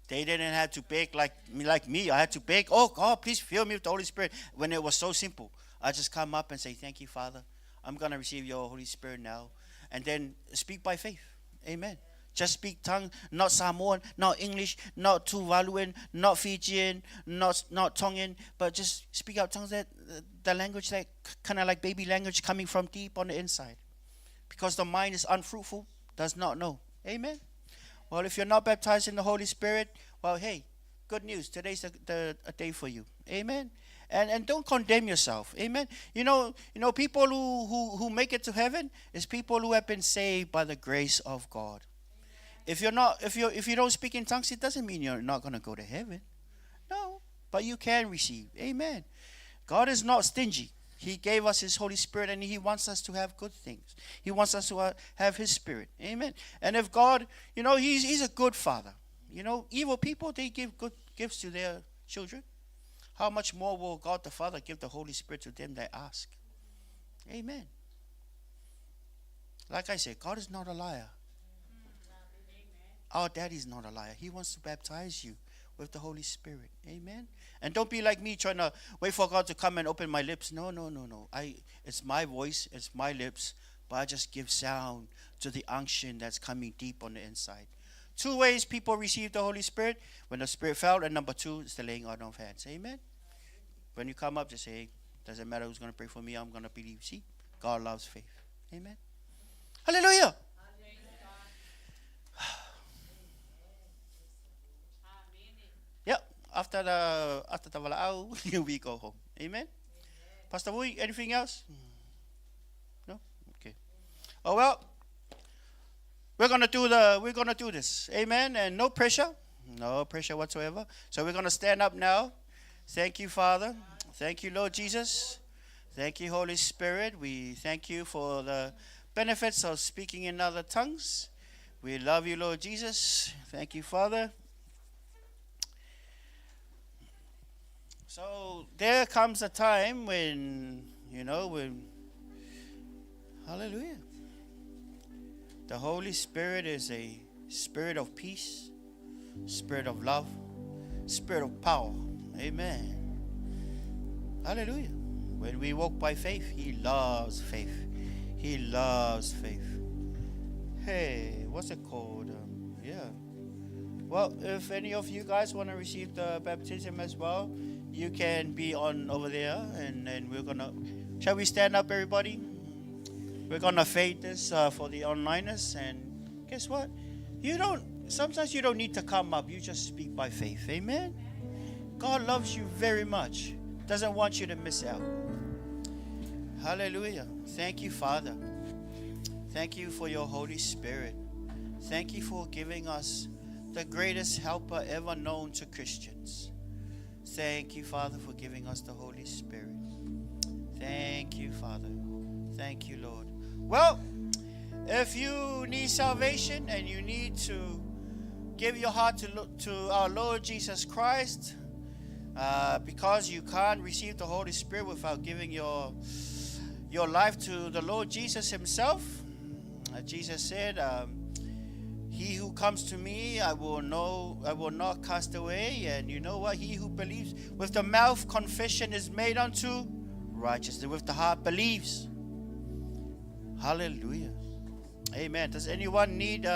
They didn't have to beg like me. I had to beg, oh God, please fill me with the Holy Spirit. When it was so simple, I just come up and say, thank you, Father. I'm going to receive your Holy Spirit now. And then speak by faith. Amen. Just speak tongue, not Samoan, not English, not Tuvaluan, not Fijian, not Tongan, but just speak out tongues, that the language that kind of like baby language coming from deep on the inside. Because the mind is unfruitful, does not know. Amen. Well, if you're not baptized in the Holy Spirit, well, hey, good news. Today's a day for you. Amen. And don't condemn yourself. Amen. You know, people who make it to heaven is people who have been saved by the grace of God. If you don't speak in tongues, it doesn't mean you're not going to go to heaven. No, but you can receive. Amen. God is not stingy. He gave us His Holy Spirit, and He wants us to have good things. He wants us to have His Spirit. Amen. And if God, He's a good Father. Evil people, they give good gifts to their children. How much more will God the Father give the Holy Spirit to them that ask? Amen. Like I said, God is not a liar. Our daddy's not a liar. He wants to baptize you with the Holy Spirit. Amen. And don't be like me trying to wait for God to come and open my lips. No. It's my voice, it's my lips, but I just give sound to the unction that's coming deep on the inside. Two ways people receive the Holy Spirit: when the Spirit fell, and number two is the laying on of hands. Amen. When you come up, just say, hey, doesn't matter who's going to pray for me, I'm going to believe. See, God loves faith. Amen. Hallelujah. Yep. After the wala'au, we go home. Amen. Pastor Wui, anything else? No? Okay. Oh well. We're gonna do this. Amen. And no pressure. No pressure whatsoever. So we're gonna stand up now. Thank you, Father. Thank you, Lord Jesus. Thank you, Holy Spirit. We thank you for the benefits of speaking in other tongues. We love you, Lord Jesus. Thank you, Father. So there comes a time when, hallelujah. The Holy Spirit is a spirit of peace, spirit of love, spirit of power. Amen. Hallelujah. When we walk by faith, He loves faith. He loves faith. Hey, what's it called? Yeah. Well, if any of you guys want to receive the baptism as well, you can be on over there, and then we're gonna. Shall we stand up, everybody? We're gonna fade this for the onliners, and guess what? Sometimes you don't need to come up. You just speak by faith. Amen. God loves you very much. Doesn't want you to miss out. Hallelujah. Thank you, Father. Thank you for your Holy Spirit. Thank you for giving us the greatest helper ever known to Christians. Thank you, Father, for giving us the Holy Spirit. Thank you, Father. Thank you, Lord. Well, if you need salvation and you need to give your heart to our Lord Jesus Christ, because you can't receive the Holy Spirit without giving your life to the Lord Jesus Himself. Jesus said, he who comes to me, I will not cast away. And you know what? He who believes with the mouth, confession is made unto righteousness. With the heart believes. Hallelujah. Amen. Does anyone need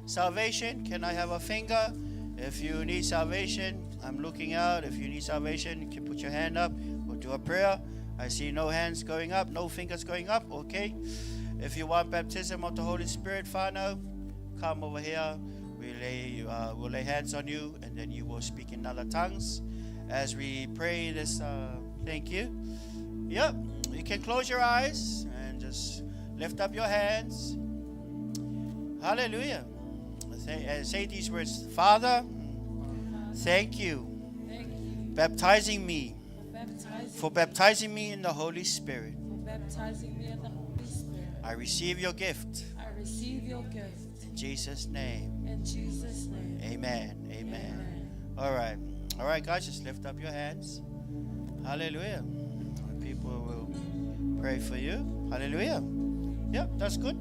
salvation? Can I have a finger? If you need salvation, I'm looking out. If you need salvation, you can put your hand up. We'll do a prayer. I see no hands going up, no fingers going up. Okay. If you want baptism of the Holy Spirit, Whānau, come over here. We'll lay hands on you, and then you will speak in other tongues as we pray this. Thank you. Yep. You can close your eyes and just Lift up your hands. Hallelujah. Say these words. Father, thank you baptizing me for baptizing me in the Holy Spirit. I receive your gift. In Jesus' name. Amen. Amen. All right, guys, just lift up your hands. Hallelujah. People will pray for you. Hallelujah. Yep, that's good.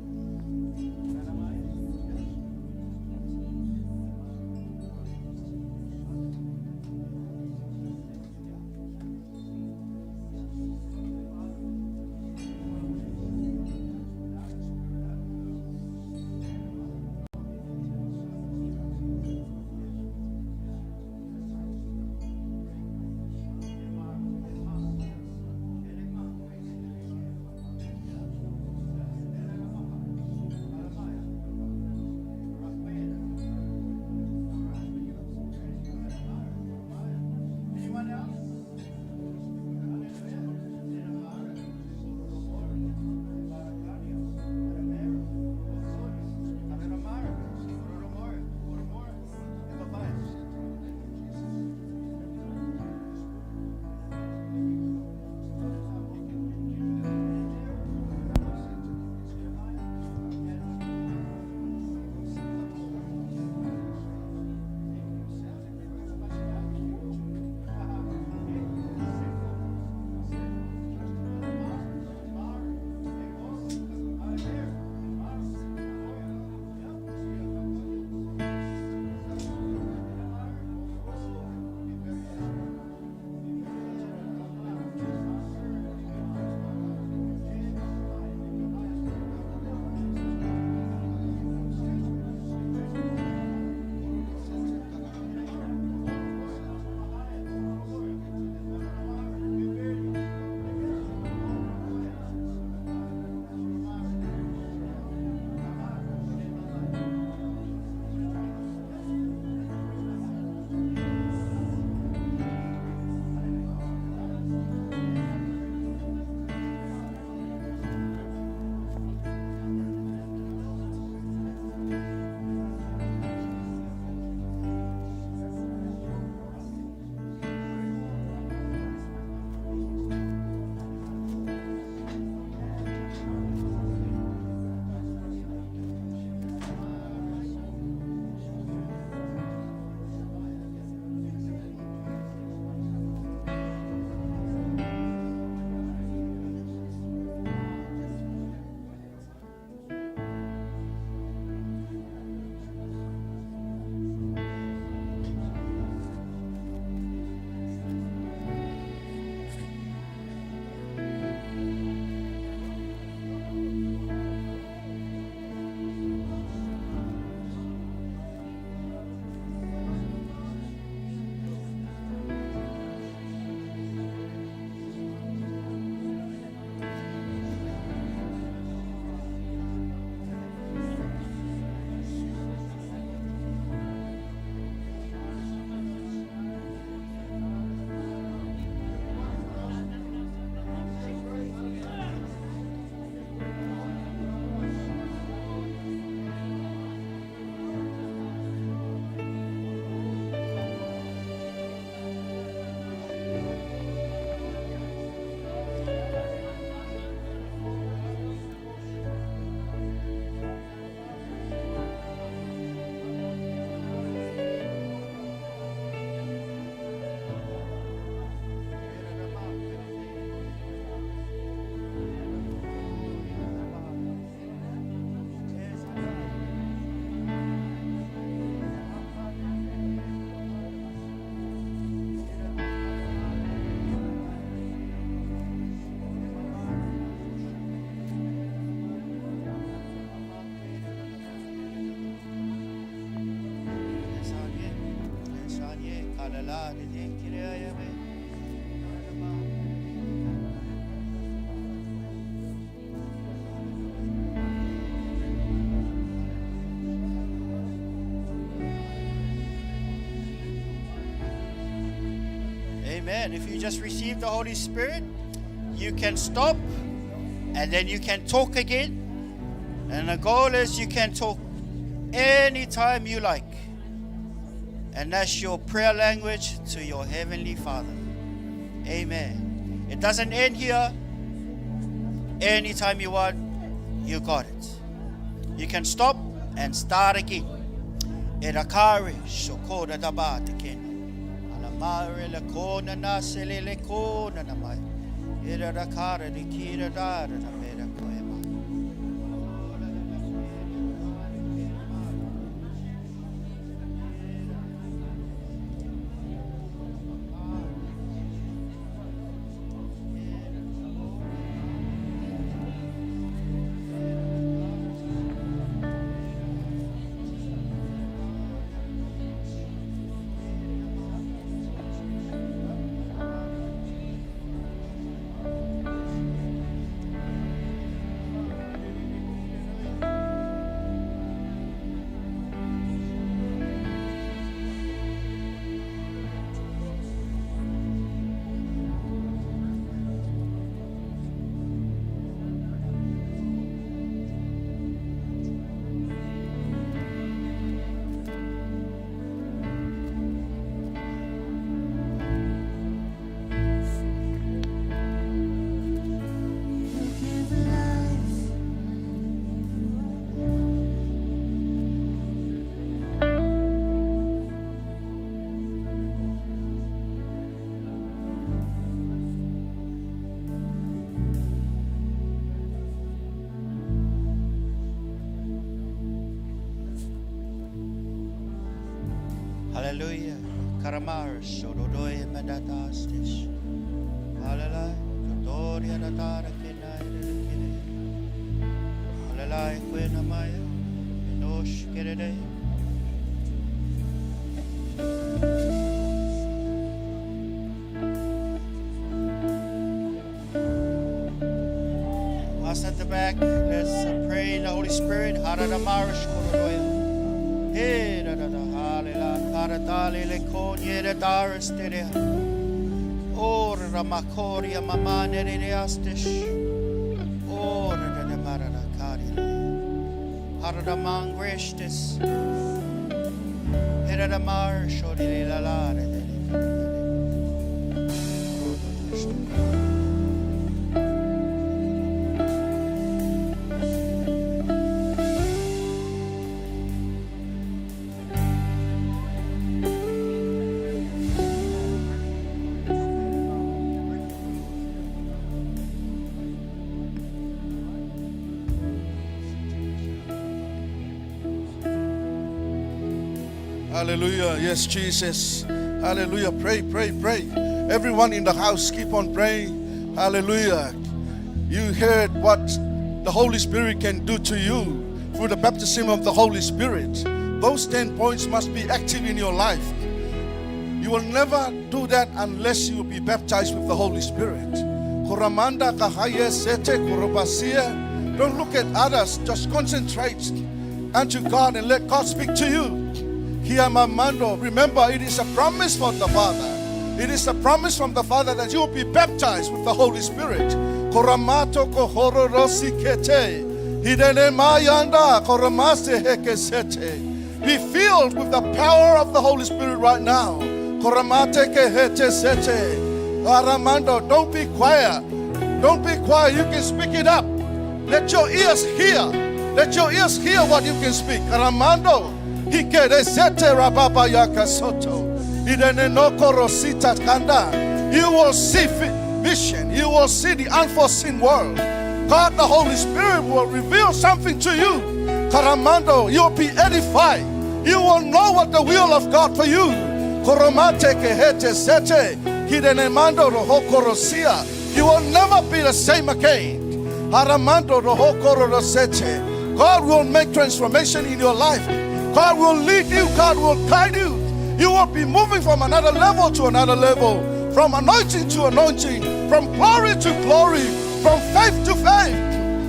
Amen. If you just received the Holy Spirit, you can stop and then you can talk again. And the goal is you can talk anytime you like. And that's your prayer language to your Heavenly Father. Amen. It doesn't end here. Anytime you want, you got it. You can stop and start again. Erakare shokoda dabate ken. Alamare le kona na sele le kona na mai. Erakare de kira da na mera koema. Hallelujah. Karamar shododoy medatastish. Hallelujah. Dodoria datara kenai kene. Hallelujah. Kwena maya. Enosh kerede. Us at the back, let's pray in the Holy Spirit. Haradamar shododoy. Hey, da da da, hallelujah. Karatale le konye de daris de. Or ramakoria mamane de astish. Or de marada kari. Harada mangrestis. Hera da mar shodi la la de. Hallelujah. Yes, Jesus. Hallelujah. Pray, pray, pray. Everyone in the house, keep on praying. Hallelujah. You heard what the Holy Spirit can do to you through the baptism of the Holy Spirit. Those 10 points must be active in your life. You will never do that unless you will be baptized with the Holy Spirit. Don't look at others. Just concentrate unto God and let God speak to you. Remember, it is a promise from the Father. It is a promise from the Father that you will be baptized with the Holy Spirit. Be filled with the power of the Holy Spirit right now. Don't be quiet. Don't be quiet. You can speak it up. Let your ears hear. Let your ears hear what you can speak. Karamando. You will see vision. You will see the unforeseen world. God, the Holy Spirit, will reveal something to you. Karamando, you will be edified. You will know what the will of God for you. You will never be the same again. God will make transformation in your life. God will lead you. God will guide you. You will be moving from another level to another level, from anointing to anointing, from glory to glory, from faith to faith.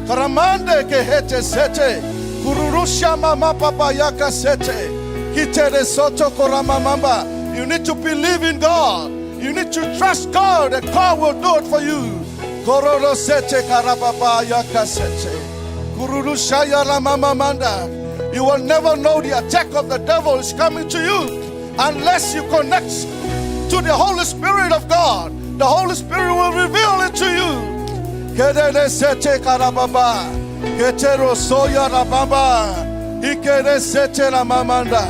Karamande kehete sete, kururusha mama papa yaka sete, kitere soto korama mamba. You need to believe in God. You need to trust God that God will do it for you. Kororo sete karababa yaka sete, Kururushaya Ramamamanda. You will never know the attack of the devil is coming to you unless you connect to the Holy Spirit of God. The Holy Spirit will reveal it to you. Kedede sete karababa. Ketero soya rababa. Ikede sete ramamanda.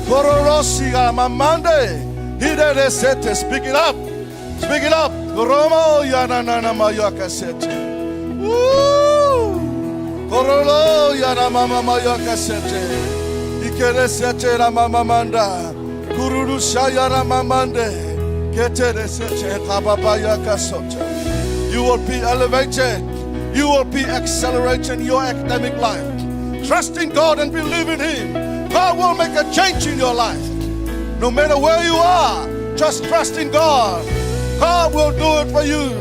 Kororosi ramamande. Hidede sete. Speak it up. Speak it up. Romo yananana mayaka sete. Woo! Korolo yanamama mayaka sete. Ikede sete ramamamanda. Kururu shaya ramamande. Ketere sete kababa yaka sote. You will be elevated. You will be accelerating your academic life. Trust in God and believe in Him. God will make a change in your life. No matter where you are, just trust in God. God will do it for you.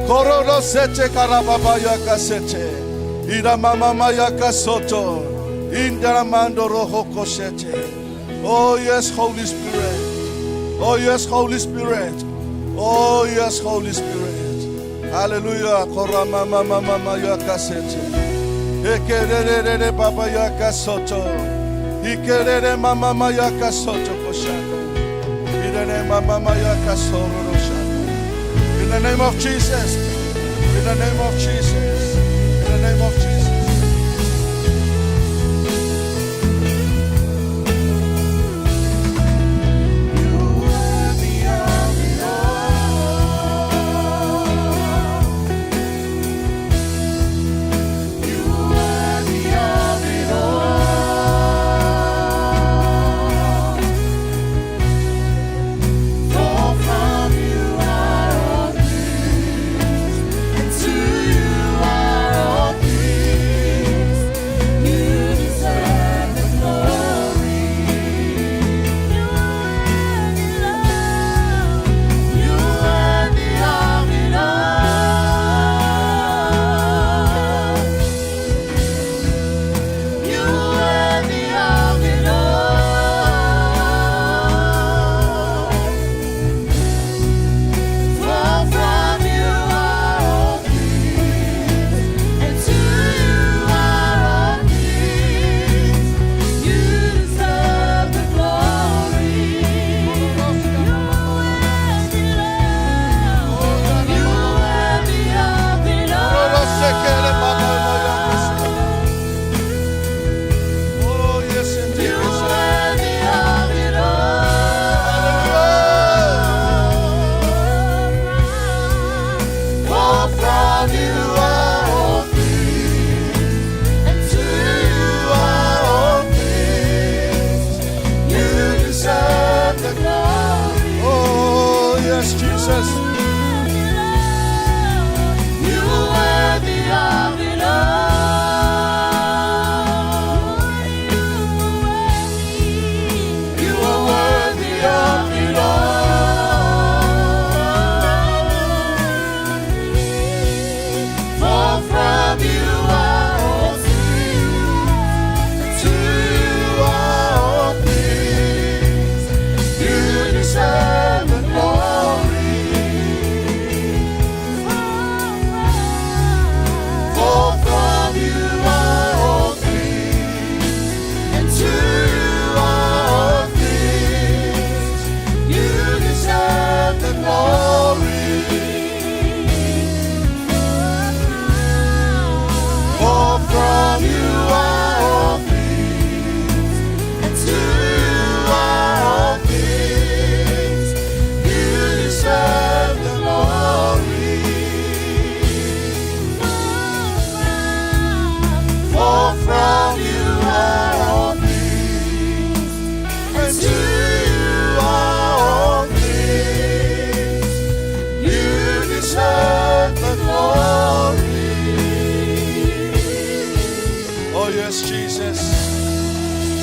Korodo sete karababa yaka sete. Ida mama yaka soto. Indaramando roho kosete. Oh yes, Holy Spirit. Oh yes, Holy Spirit. Oh yes, Holy Spirit. Hallelujah. Korama mama mama yaka sete. Ekerere baba yaka soto. Ikerere mama mama yaka soto koshanda. Irene mama mama yaka soro roshanda. In the name of Jesus. In the name of Jesus. In the name of Jesus.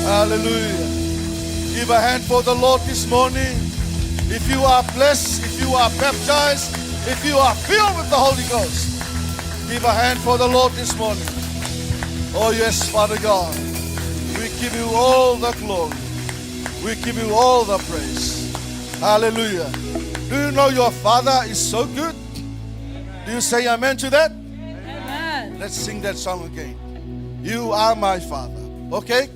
Hallelujah. Give a hand for the Lord this morning. If you are blessed, if you are baptized, if you are filled with the Holy Ghost, give a hand for the Lord this morning. Oh yes, Father God, we give you all the glory. We give you all the praise. Hallelujah. Do you know your Father is so good? Do you say amen to that? Amen. Let's sing that song again. You are my Father. Okay?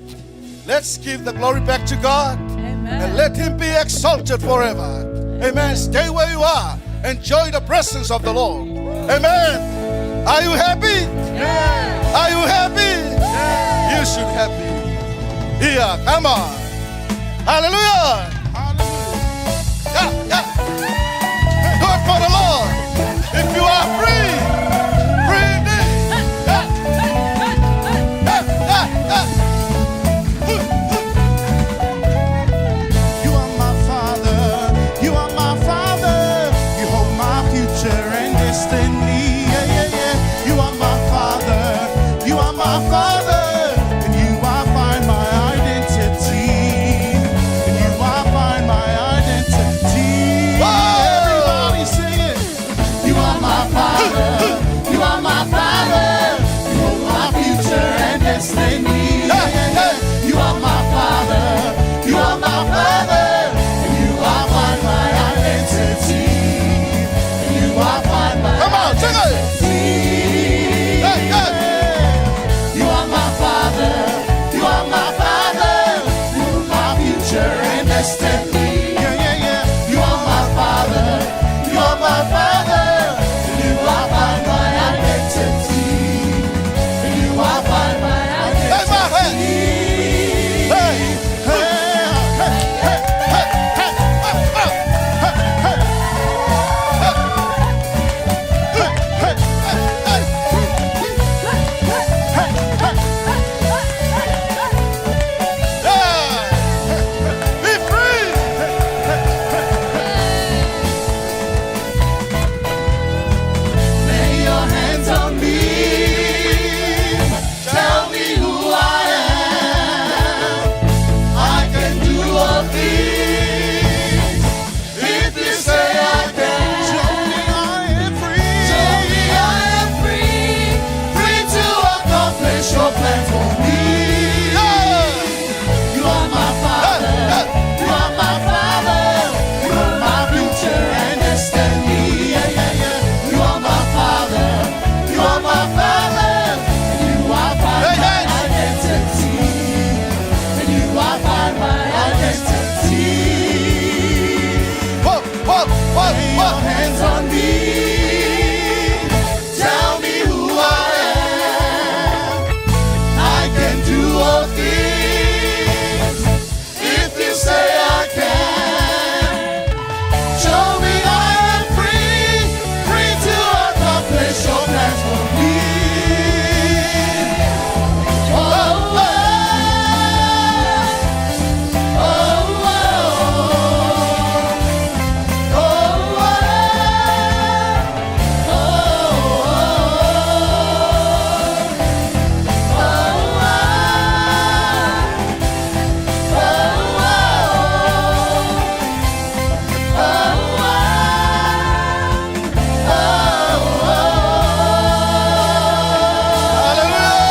Let's give the glory back to God. And let Him be exalted forever. Amen. Stay where you are. Enjoy the presence of the Lord. Amen. Are you happy? Yes. Are you happy? Yes. You should happy. Here, come on. Hallelujah. Yeah, yeah. Do it for the Lord. If you are free, free indeed. Yeah. Yeah, yeah, yeah. You are my Father, you are my Father. You hold my future and destiny. Yeah, yeah, yeah. You are my Father, you are my Father. And you I find my identity. And you I find my identity. Everybody sing it. You are my Father, you are my Father. You hold my future and destiny. Yeah, yeah, yeah. You are my Father, you are my Father. And you I find my identity. And you I find my Come on, sing it. identity. Hey, hey. You are my Father, you are my Father. You are my future and destiny. Yeah, yeah, yeah. You are my Father, you are my Father. And you I find my identity. And you I find my Hey, my hand. identity. Hey. Be free. Lay your hands on me. Tell me who I am. I can do all things. If you say I can, show me I am free. Show me I am free. Free to accomplish your plan for me. You are my Father. You are my Father. You are my future and destiny. Yeah, yeah, yeah. You are my Father. You are my Father. And you are find Hey, my hey. identity. And you are find my identity. Whoa, whoa, whoa, Lay your whoa. hands on me. Tell me who I am. I can do all things. If you say I can, show me I am free, free to accomplish your plans for me. Oh, oh, oh, oh,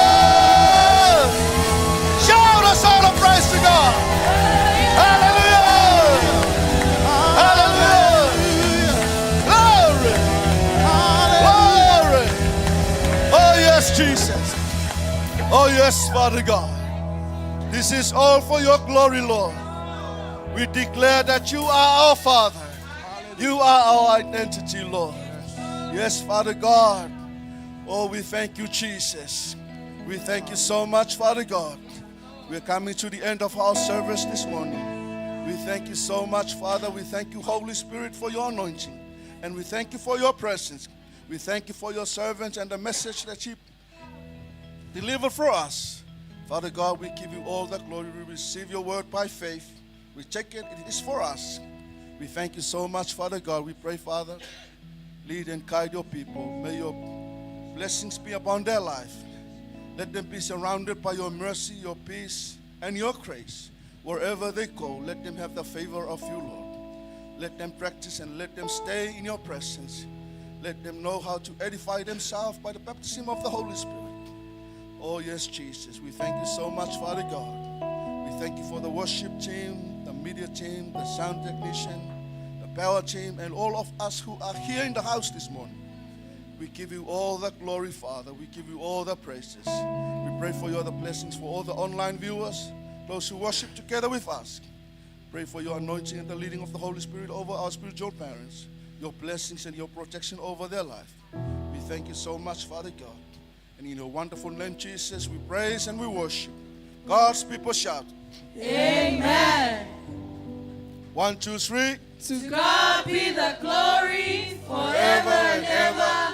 Hallelujah. Shout a song of praise to God. Hallelujah. Hallelujah. Glory. Glory. Oh, yes, Jesus. Oh, yes, Father God. This is all for your glory, Lord. We declare that you are our Father. You are our identity, Lord. Yes, Father God. Oh, we thank you, Jesus. We thank you so much, Father God. We're coming to the end of our service this morning. We thank you so much, Father. We thank you, Holy Spirit, for your anointing. And we thank you for your presence. We thank you for your servants and the message that you delivered for us. Father God, we give you all the glory. We receive your word by faith. We check it. It is for us. We thank you so much, Father God. We pray, Father, lead and guide your people. May your blessings be upon their life. Let them be surrounded by your mercy, your peace, and your grace. Wherever they go, let them have the favor of you, Lord. Let them practice and let them stay in your presence. Let them know how to edify themselves by the baptism of the Holy Spirit. Oh, yes, Jesus. We thank you so much, Father God. We thank you for the worship team, the media team, the sound technician, the power team, and all of us who are here in the house this morning. We give you all the glory, Father. We give you all the praises. We Pray for your other blessings for all the online viewers, those who worship together with us. Pray for your anointing and the leading of the Holy Spirit over our spiritual parents, your blessings and your protection over their life. We thank you so much, Father God. And in your wonderful name, Jesus, we praise and we worship. God's people shout. Amen. 1, 2, 3. To God be the glory forever and ever.